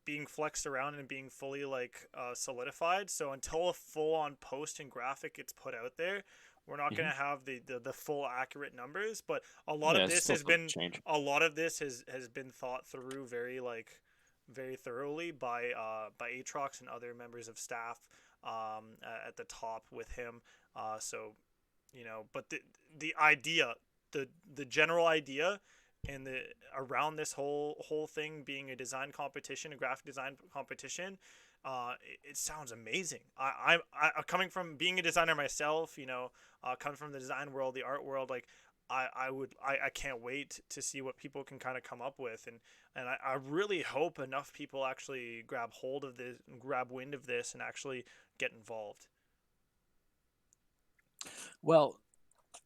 being flexed around and being fully like solidified. So until a full on post and graphic gets put out there, we're not gonna have the full accurate numbers. But a lot Yeah, of it's this still has subject been to change. a lot of this has been thought through very thoroughly by Atrox and other members of staff at the top with him. So, but the idea, the general idea, and the around this whole thing being a design competition, a graphic design competition, it sounds amazing. I coming from being a designer myself, coming from the design world, the art world, like. I can't wait to see what people can kind of come up with, and I really hope enough people actually grab hold of this, grab wind of this, and actually get involved. Well,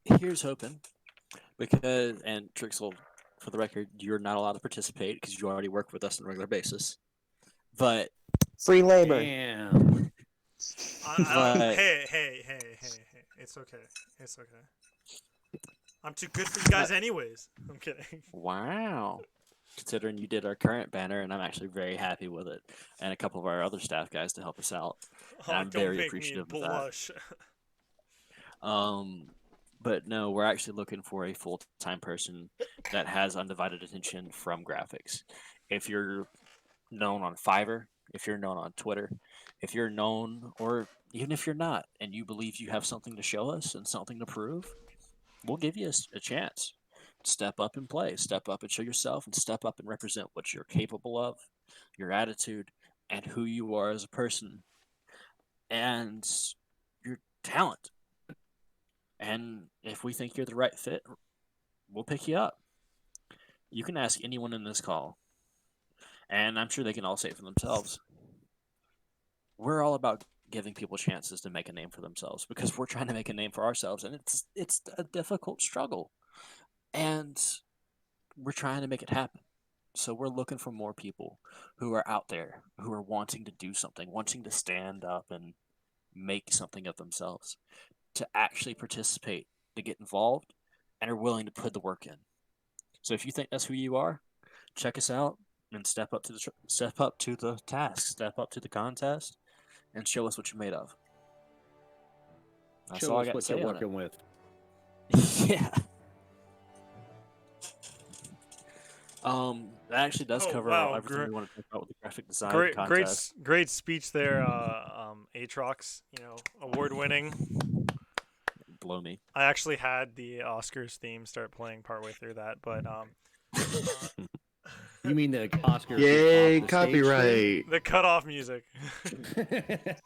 here's hoping because, and Trixel, for the record, you're not allowed to participate because you already work with us on a regular basis. But Free labor. Damn. But- Hey, it's okay. It's okay. I'm too good for you guys anyways. I'm kidding. wow, considering you did our current banner, and I'm actually very happy with it, and a couple of our other staff guys to help us out. Oh, I'm don't very make me appreciative of that. blush. But no, we're actually looking for a full-time person that has undivided attention from graphics. If you're known on Fiverr, if you're known on Twitter, if you're known, or even if you're not, and you believe you have something to show us and something to prove, we'll give you a chance. Step up and play. Step up and show yourself, and step up and represent what you're capable of, your attitude, and who you are as a person, and your talent. And if we think you're the right fit, we'll pick you up. You can ask anyone in this call, and I'm sure they can all say it for themselves. We're all about giving people chances to make a name for themselves because we're trying to make a name for ourselves, and it's a difficult struggle, and we're trying to make it happen. So we're looking for more people who are out there, who are wanting to do something, wanting to stand up and make something of themselves, to actually participate, to get involved, and are willing to put the work in. So if you think that's who you are, check us out and step up to the task, step up to the contest, and show us what you're made of. That's Show all I us got to what say you're on working with. it. Yeah. That actually does Oh, cover wow, everything gr- we want to talk about with the graphic design Great, contest. great speech there, Atrox. Award winning. Blow me. I actually had the Oscars theme start playing partway through that, but You mean the Oscar? Yay, off the stage copyright. the cutoff music.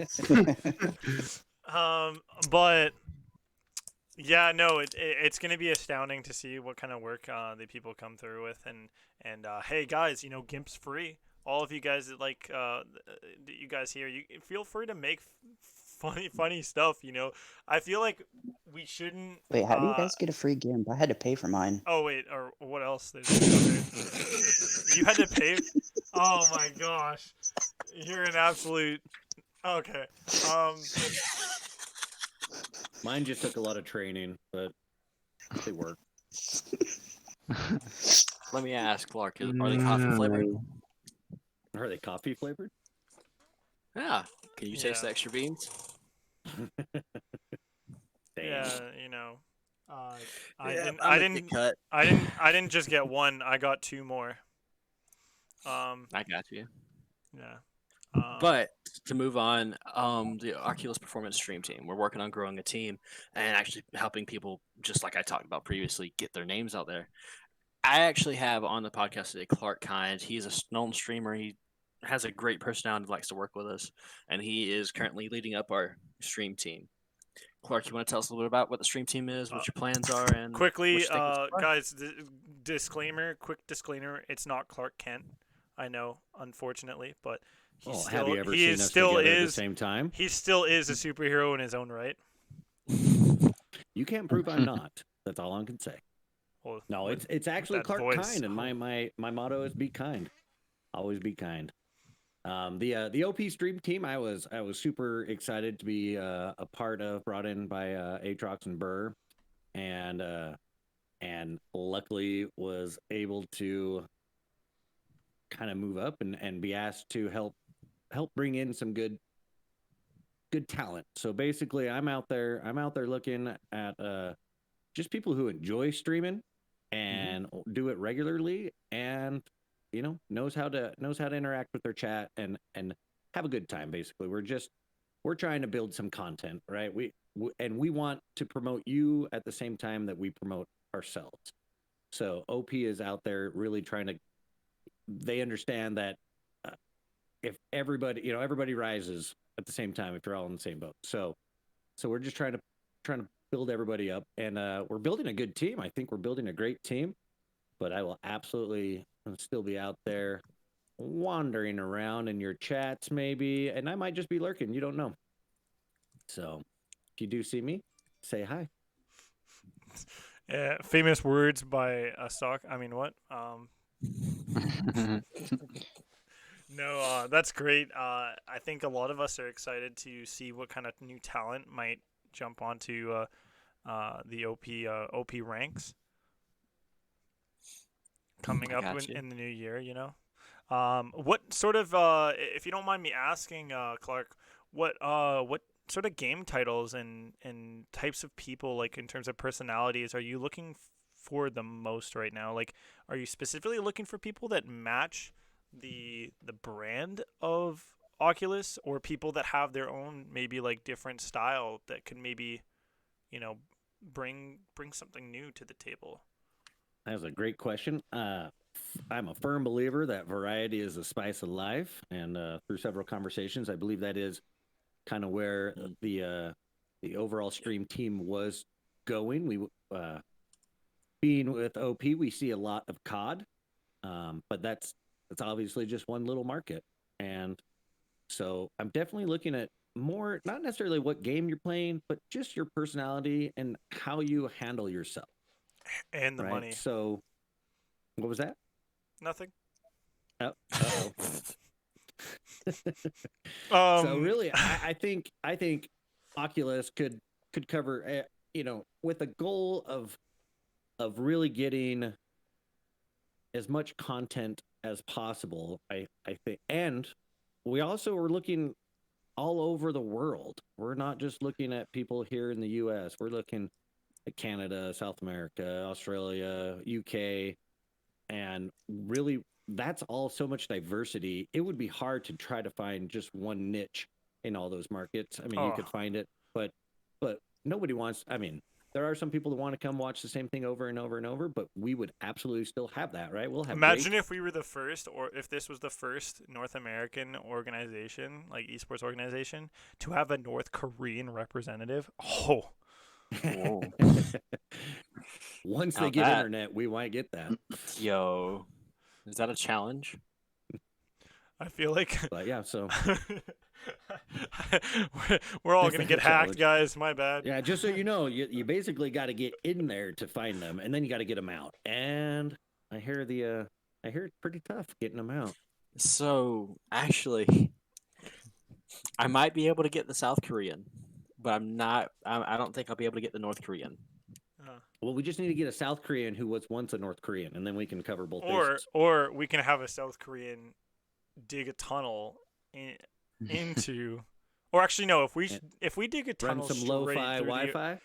thing? But yeah, no, it's gonna be astounding to see what kind of work the people come through with, and hey guys, GIMP's free. All of you guys that you guys here, you feel free to make funny stuff. I feel like we shouldn't. Wait, how do you guys get a free GIMP? I had to pay for mine. Oh wait, or what else? You had to pay. Oh my gosh, you're an absolute. Okay. Mine just took a lot of training, but they work. Let me ask, Clark, are they coffee flavored? Are they coffee flavored? Yeah. Can you taste Yeah. the extra beans? Damn. Yeah, I Yeah, didn't. I'm I gonna get didn't. cut. I didn't just get one. I got two more. I got you. Yeah. But to move on, the Oculus Performance Stream team, we're working on growing a team and actually helping people, just like I talked about previously, get their names out there. I actually have on the podcast today Clark Kind. He's a known streamer. He has a great personality, likes to work with us, and he is currently leading up our stream team. Clark, you want to tell us a little bit about what the stream team is, what your plans are, and what quickly, you think it's for? guys, quick disclaimer. It's not Clark Kent. I know, unfortunately, but Well, he's have still you ever he seen is us still together at the is same time? he still is a superhero in his own right. You can't prove I'm not. That's all I can say. Well, No, with it's actually that Clark voice, Kind, and my motto is be kind. Always be kind. The OP stream team, I was super excited to be a part of, brought in by Aatrox and Burr, and luckily was able to kind of move up and be asked to help bring in some good talent. So basically, I'm out there looking at just people who enjoy streaming and do it regularly, and knows how to interact with their chat and have a good time. Basically, we're trying to build some content, right? We want to promote you at the same time that we promote ourselves. So OP is out there really trying to. They understand that if everybody rises at the same time if you're all in the same boat. So we're just trying to build everybody up, and we're building a good team. I think we're building a great team, but I will absolutely still be out there wandering around in your chats maybe, and I might just be lurking. You don't know. So if you do see me, say hi. famous words by a stock. I mean, what? No, that's great. I think a lot of us are excited to see what kind of new talent might jump onto the OP ranks coming I up got you. in the new year. What sort of, if you don't mind me asking, Clark, what sort of game titles and types of people, like in terms of personalities, are you looking for the most right now? Like, are you specifically looking for people that match the brand of Oculus, or people that have their own maybe like different style that could maybe, bring something new to the table? That was a great question. I'm a firm believer that variety is the spice of life, and through several conversations, I believe that is kind of where the overall stream team was going. We being with OP, we see a lot of COD, but that's obviously just one little market, and so I'm definitely looking at more, not necessarily what game you're playing, but just your personality and how you handle yourself. And the Right. money. So, what was that? Nothing. Oh, uh-oh. Um, So really, I think Oculus could cover, with a goal of really getting as much content as possible. I think, and we also are looking all over the world. We're not just looking at people here in the U.S. We're looking at Canada, South America, Australia, UK, and really that's all so much diversity. It would be hard to try to find just one niche in all those markets. I mean, you could find it, but nobody wants. I mean, there are some people that want to come watch the same thing over and over and over, but we would absolutely still have that, right? We'll have. Imagine if we were the first, or if this was the first North American organization, like esports organization, to have a North Korean representative. Oh. Whoa. Once Now they get that- internet, we might get that. Yo, is that a challenge? I feel like But yeah, so we're all Is gonna that a get hacked, challenge? guys. My bad. yeah, just so you know, you basically got to get in there to find them, and then you got to get them out. And I hear it's pretty tough getting them out. So actually, I might be able to get the South Korean, but I'm not. I don't think I'll be able to get the North Korean. Well, we just need to get a South Korean who was once a North Korean, and then we can cover both Or bases. or we can have a South Korean dig a tunnel into, or actually no, if we dig a Run tunnel some straight lo-fi through Wi-Fi.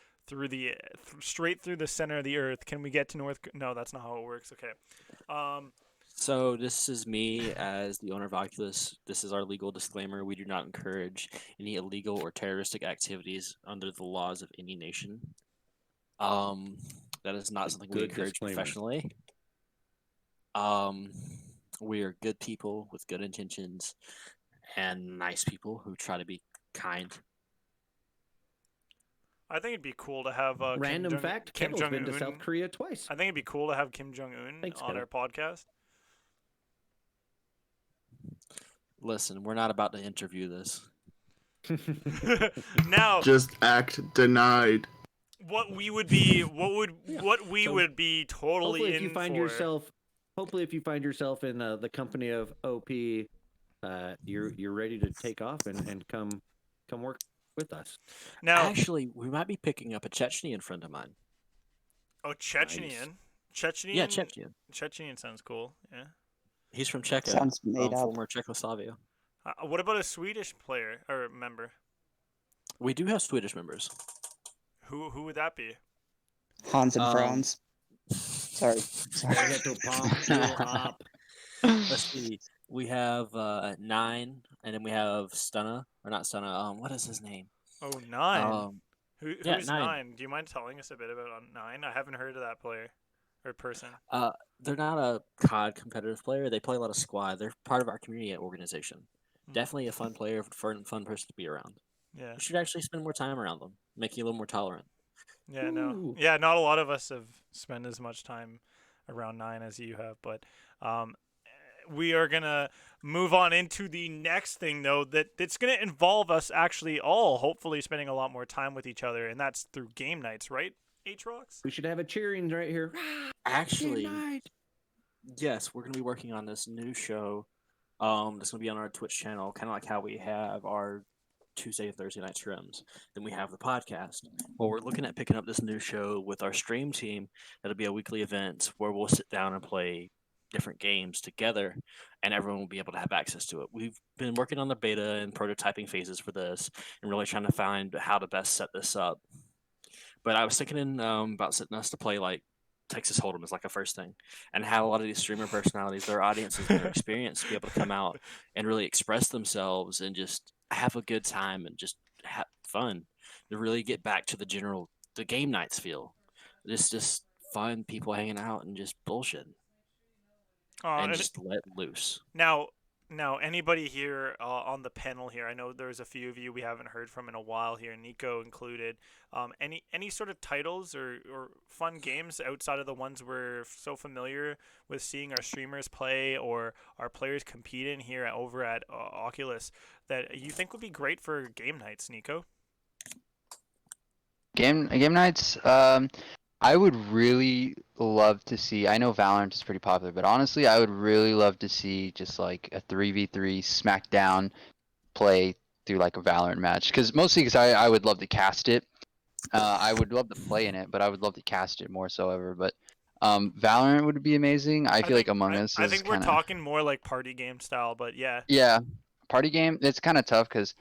straight through the center of the earth, can we get to North? No, that's not how it works. Okay. So this is me as the owner of Oculus. This is our legal disclaimer. We do not encourage any illegal or terroristic activities under the laws of any nation. That is not something we Good encourage disclaimer. professionally. We are good people with good intentions and nice people who try to be kind. I think it'd be cool to have Random fact: Kim Kettle's been to Jong-un. South Korea twice. I think it'd be cool to have Kim Jong Un Thanks, on Kettle. our podcast. Listen, we're not about to interview this. Now, Just act denied. what we would be, Yeah. what we So, would be totally hopefully, if you in find for. yourself, in the company of OP, you're ready to take off and come work with us. Now, Actually, we might be picking up a Chechnyan friend of mine. oh, Chechnyan. Yeah, Chechnyan. Chechnyan. Chechnyan sounds cool. Yeah. He's from Czechia, Sounds made up. former Czechoslovakia. What about a Swedish player or member? We do have Swedish members. Who would that be? Hans and Um, Franz. Sorry. Let's see. We have Nine, and then we have Stunna, or not Stunna. What is his name? Oh, Nine. Um, Who's yeah, Nine? Nine. Do you mind telling us a bit about Nine? I haven't heard of that player or person. they're not a COD competitive player. They play a lot of squad. They're part of our community organization. Definitely a fun player, fun person to be around. Yeah. You should actually spend more time around them, make you a little more tolerant. Yeah, no. Ooh. Yeah, not a lot of us have spent as much time around Nine as you have, but we are gonna move on into the next thing though that's gonna involve us actually all hopefully spending a lot more time with each other, and that's through game nights, right? Aatrox? We should have a cheering right here. Actually, yes, we're gonna be working on this new show. That's gonna be on our Twitch channel, kind of like how we have our Tuesday and Thursday night scrims. Then we have the podcast. Well, we're looking at picking up this new show with our stream team. That'll be a weekly event where we'll sit down and play different games together, and everyone will be able to have access to it. We've been working on the beta and prototyping phases for this, and really trying to find how to best set this up. But I was thinking about setting us to play like Texas Hold'em is like a first thing, and have a lot of these streamer personalities, their audiences, and their experience to be able to come out and really express themselves and just have a good time and just have fun to really get back to the game nights feel. Just fun people hanging out and just bullshit and And just let loose. now, anybody here on the panel here, I know there's a few of you we haven't heard from in a while here, Nico included. Any sort of titles or fun games outside of the ones we're so familiar with seeing our streamers play or our players compete in here over at Oculus that you think would be great for game nights, Nico? Game nights. I would really love to see. I know Valorant is pretty popular, but honestly, I would really love to see just like a 3v3 SmackDown play through like a Valorant match. Because I would love to cast it. I would love to play in it, but I would love to cast it more so ever. But Valorant would be amazing. I feel like Among Us I is think we're kind of talking more like party game style, but yeah. yeah, party game. It's kind of tough because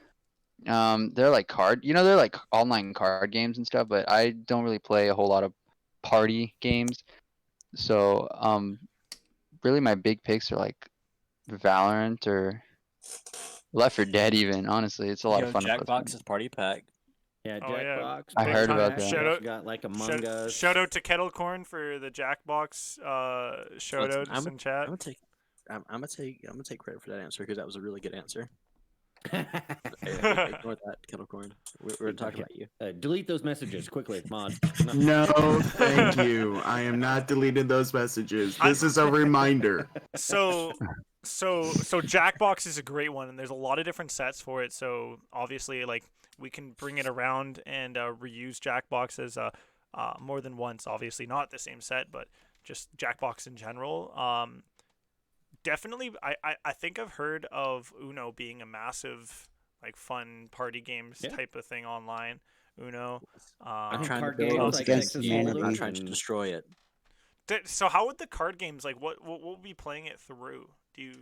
they're like they're like online card games and stuff. But I don't really play a whole lot of party games. So really my big picks are like Valorant or Left 4 Dead even. Honestly, it's a lot of fun to play. Jackbox's party pack. Yeah, Oh, yeah. Jackbox. I Big heard time. about that. Shout out, Got like Among Us. shout out to Kettlecorn for the Jackbox shout Listen, outs in chat. I'm gonna take credit for that answer because that was a really good answer. Ignore that, Kettlecorn. We're talking about you. Delete those messages quickly, mod. No, thank you. I am not deleting those messages. This is a reminder. So Jackbox is a great one, and there's a lot of different sets for it. So obviously, like we can bring it around and reuse Jackbox as more than once. Obviously, not the same set, but just Jackbox in general. Definitely, I think I've heard of Uno being a massive like fun party games type of thing online. Uno. I'm trying to card build games like Texas humanity. Hold'em I'm trying to and- destroy it. So how would the card games like what will be playing it through? Do you?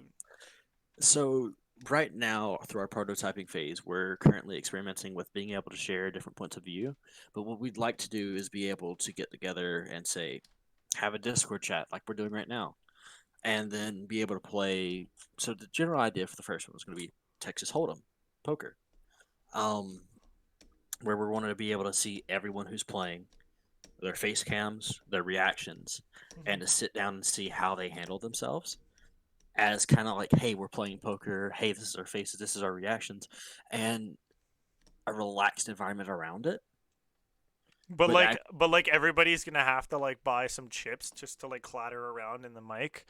So right now, through our prototyping phase, we're currently experimenting with being able to share different points of view. But what we'd like to do is be able to get together and say, have a Discord chat like we're doing right now, and then be able to play. So the general idea for the first one was going to be Texas Hold'em, poker, where we're wanting to be able to see everyone who's playing, their face cams, their reactions, and to sit down and see how they handle themselves as kind of like, hey, we're playing poker. Hey, this is our faces. This is our reactions, and a relaxed environment around it. But But like everybody's gonna have to like buy some chips just to like clatter around in the mic.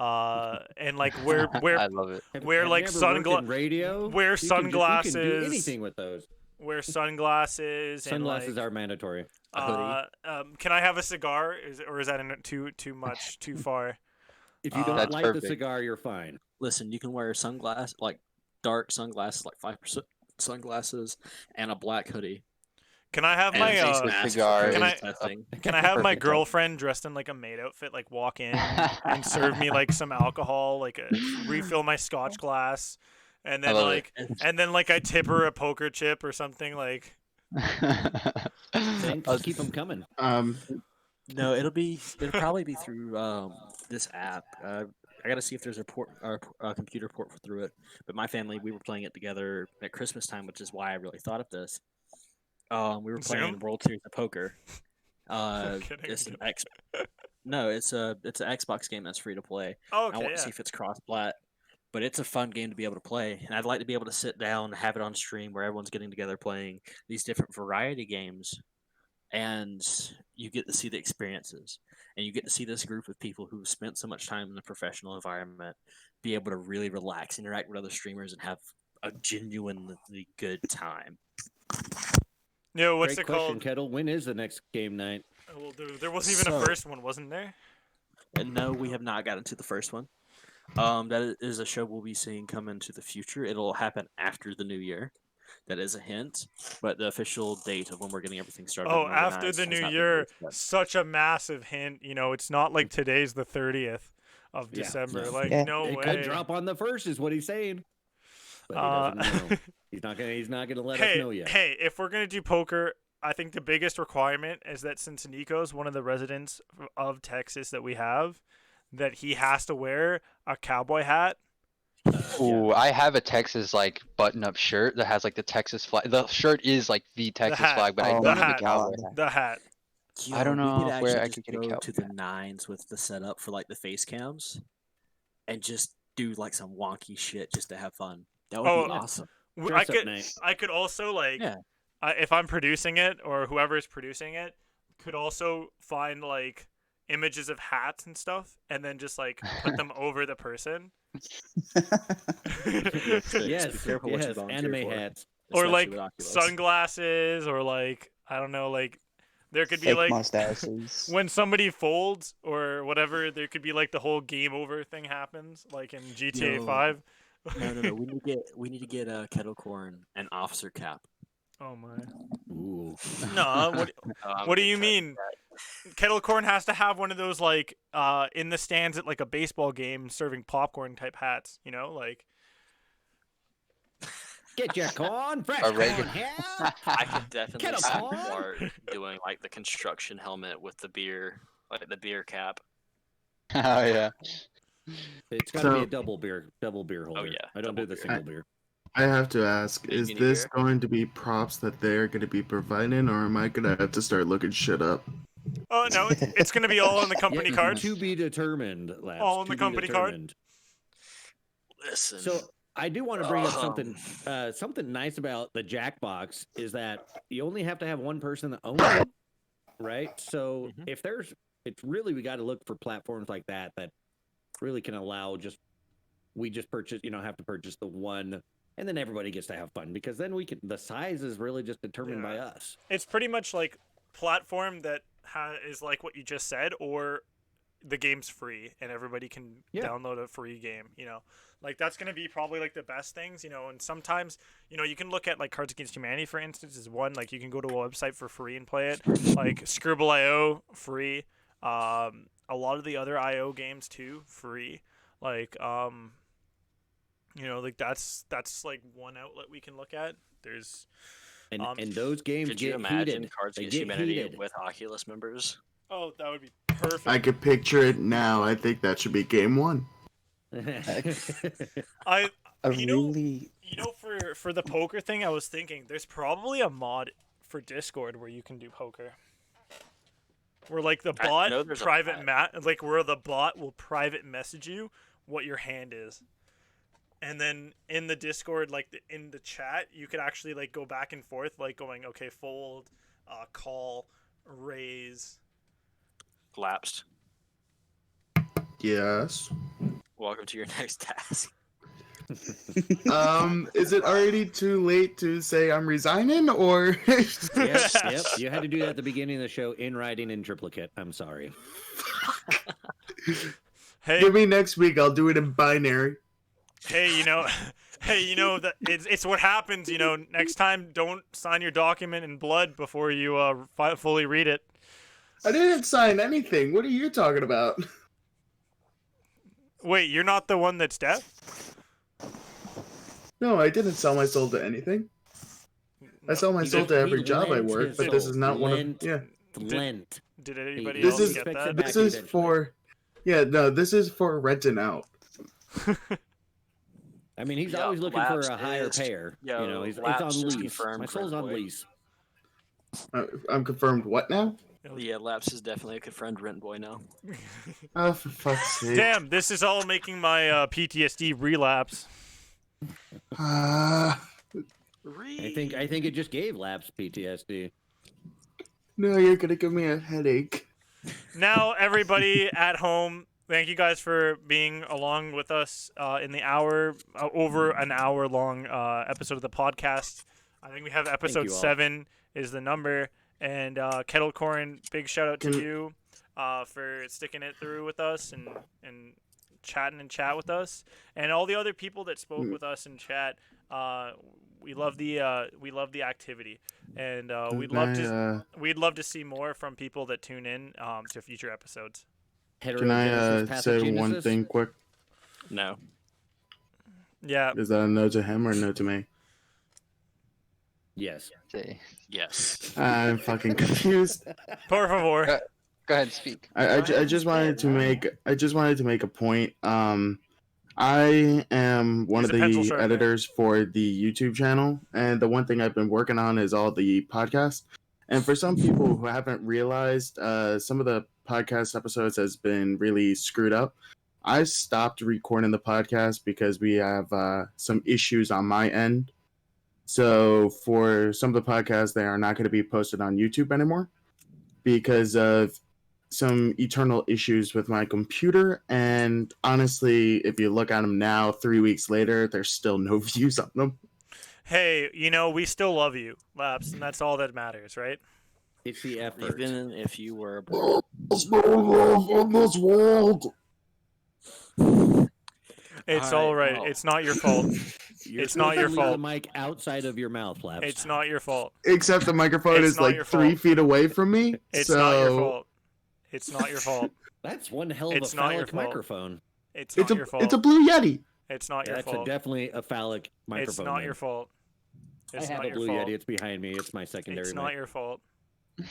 and like wear I love it. wear like you ever worked in sunglasses, radio? wear You can do sunglasses, anything with those. wear sunglasses, Sunglasses and like, are mandatory. A hoodie. can I have a cigar? Or is that too much, too far? If you don't That's light perfect. the cigar, you're fine. Listen, you can wear sunglasses, like dark sunglasses, like 5% sunglasses, and a black hoodie. Can I have And my a face the mask cigar for Can I- testing. Can I have my Perfect time. girlfriend dressed in like a maid outfit, like walk in and serve me like some alcohol, like refill my scotch glass, and I then love like I tip her a poker chip or something like. Thanks. Keep them coming. No, it'll probably be through this app. I gotta see if there's a port or a computer port through it. But my family, we were playing it together at Christmas time, which is why I really thought of this. We were playing Zoom? World Series of Poker. I'm kidding, It's I'm an X. No, it's an Xbox game that's free to play. Oh, I okay, want yeah. to see if it's cross-plat, but it's a fun game to be able to play, and I'd like to be able to sit down, have it on stream where everyone's getting together playing these different variety games, and you get to see the experiences, and you get to see this group of people who've spent so much time in the professional environment be able to really relax, interact with other streamers, and have a genuinely good time. No, what's Great it question, called? Kettle. When is the next game night? Well, there wasn't even a So- first one, wasn't there? And no, we have not gotten to the first one. That is a show we'll be seeing come into the future. It'll happen after the new year. That is a hint, but the official date of when we're getting everything started. Oh, and after organized the has new not been year, released yet. such a massive hint. You know, it's not like today's the 30th of Yeah, December. no. Like, Yeah. no It way. could drop on the first, is what he's saying. But he doesn't know. He's not gonna let us know yet. Hey, if we're gonna do poker, I think the biggest requirement is that since Nico's one of the residents of Texas that we have, that he has to wear a cowboy hat. Ooh, I have a Texas like button-up shirt that has like the Texas flag. The shirt is like the Texas hat. flag, but I Oh don't my have a cowboy God. hat. The hat. I don't we know could if actually I just could get a go cowboy to the hat. nines with the setup for like the face cams, and just do like some wonky shit just to have fun. That would Oh, be yeah. awesome. Dress up night. I could also like, Yeah. if I'm producing it or whoever is producing it, could also find like images of hats and stuff, and then just like put them over the person. Yes, Be careful what you yes, volunteer anime for, hats. Or especially like with Oculus. sunglasses, or like I don't know, like there could be Fake like mustaches. when somebody folds or whatever, there could be like the whole game over thing happens, like in GTA No. 5. No. We need to get a kettle corn and officer cap. Oh my. Ooh. No, what do you Cut. mean? Kettle corn has to have one of those like in the stands at like a baseball game serving popcorn type hats, you know, like Get your corn, fresh A corn regular- hat. I could definitely Kettle see corn. Bart doing like the construction helmet with the beer, like the beer cap. Oh yeah. It's got to be So- a double beer holder. yeah, I don't do double the beer. single beer. I have to ask, is Mini this beer? going to be props that they're going to be providing, or am I going to have to start looking shit up? oh no, it's gonna be all on the company Yeah, card. To be determined, lads. All on to the be company card? determined. Listen. So I do want to bring up Um, something nice about the Jackbox is that you only have to have one person that owns it, right? So Mhm. if there's, it's really, we got to look for platforms like that really can allow we just purchase, have to purchase the one, and then everybody gets to have fun, because then the size is really just determined by Yeah. us. It's pretty much like platform that is like what you just said, or the game's free and everybody can Yeah. download a free game, like that's going to be probably like the best things, and sometimes you can look at like Cards Against Humanity, for instance, is one. Like you can go to a website for free and play it, like Scribble.io free, a lot of the other IO games too free, like like that's like one outlet we can look at. There's And Um, and those games could you get imagine heated. Cards They Against get Humanity heated. with Oculus members? oh, that would be perfect. I could picture it now. I think that should be game one. I A you know- really for the poker thing, I was thinking there's probably a mod for Discord where you can do poker. Where like the I bot know there's a private bot. like where the bot will private message you what your hand is. And then in the Discord, like in the chat, you could actually like go back and forth, like going, okay, fold, call, raise. Lapsed. Yes. Welcome to your next task. Is it already too late to say I'm resigning, or? Yep. You had to do that at the beginning of the show in writing in triplicate. I'm sorry. Hey, Give me next week. I'll do it in binary. hey, that it's what happens. Next time, don't sign your document in blood before you fully read it. I didn't sign anything. What are you talking about? Wait, you're not the one that's deaf? No, I didn't sell my soul to anything. I sell my soul to every job I work, but this is not one of. Yeah. Lent. Did anybody This else is- get Fix that? it This back is eventually. for. Yeah, no, this is for renting out. I mean, he's Yeah, always looking for Labs a higher is- payer. yo, You know, he's Labs on just lease. confirmed My soul's on Red Boy. lease. I'm confirmed. What now? Yeah, Laps is definitely a confirmed rent boy now. Oh, for fuck's sake! Damn, this is all making my PTSD relapse. I think it just gave Labs PTSD. No, you're gonna give me a headache. Now, everybody at home, thank you guys for being along with us in the over an hour long episode of the podcast. I think we have episode you all. 7 is the number. And Kettle Corn, big shout out to Can- you for sticking it through with us and chat with us, and all the other people that spoke with us in chat. We love the activity, and we'd love to see more from people that tune in to future episodes. Can I Heterogenesis, say one pathogenesis? thing quick? No. Yeah, Is that a no to him or a no to me? Yes. Say, Yes. I'm fucking confused. por favor. go ahead, speak. I just wanted to make a point. I am one He's of a pencil the sharpener. editors for the YouTube channel, and the one thing I've been working on is all the podcasts. And for some people who haven't realized, some of the podcast episodes has been really screwed up. I stopped recording the podcast because we have some issues on my end. So for some of the podcasts, they are not going to be posted on YouTube anymore because of some eternal issues with my computer. And honestly, if you look at them now, 3 weeks later, there's still no views on them. Hey, we still love you, Laps, and that's all that matters, right? It's the effort. Even if you were. There's no love in this world. It's All all right, right. well. It's not your fault. You're It's not your supposed to leave fault. The mic outside of your mouth, Labs. It's not your fault. Except the microphone It's is not like your 3 fault. feet away from me. It's so not your fault. It's not your fault. That's one hell of It's a not your phallic fault. microphone. It's not your fault. It's a blue Yeti. It's not your That's fault. definitely a phallic microphone. It's not then. your fault. It's I have not a your blue fault. Yeti. It's behind me. It's my secondary It's not mic. your fault.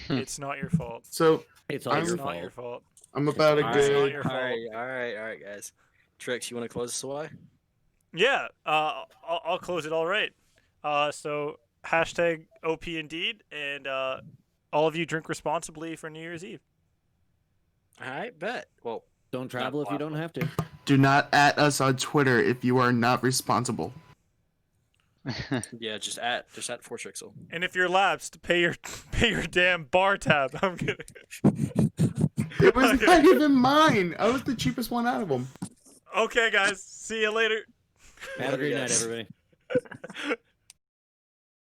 It's not your fault. So It's all I'm- your It's not fault. your fault. I'm about a All It's right, not good. your all fault. right, guys. Trix, you want to close this away? Yeah. I'll close it all right. So hashtag OP indeed, and all of you drink responsibly for New Year's Eve. All right, bet. Well, Don't travel if you don't have to. Do not at us on Twitter if you are not responsible. yeah, just at Fortrixel. And if you're lapsed, pay your damn bar tab. I'm kidding. It was Okay. not even mine. I was the cheapest one out of them. Okay, guys. See you later. Have a great night, Yes. everybody.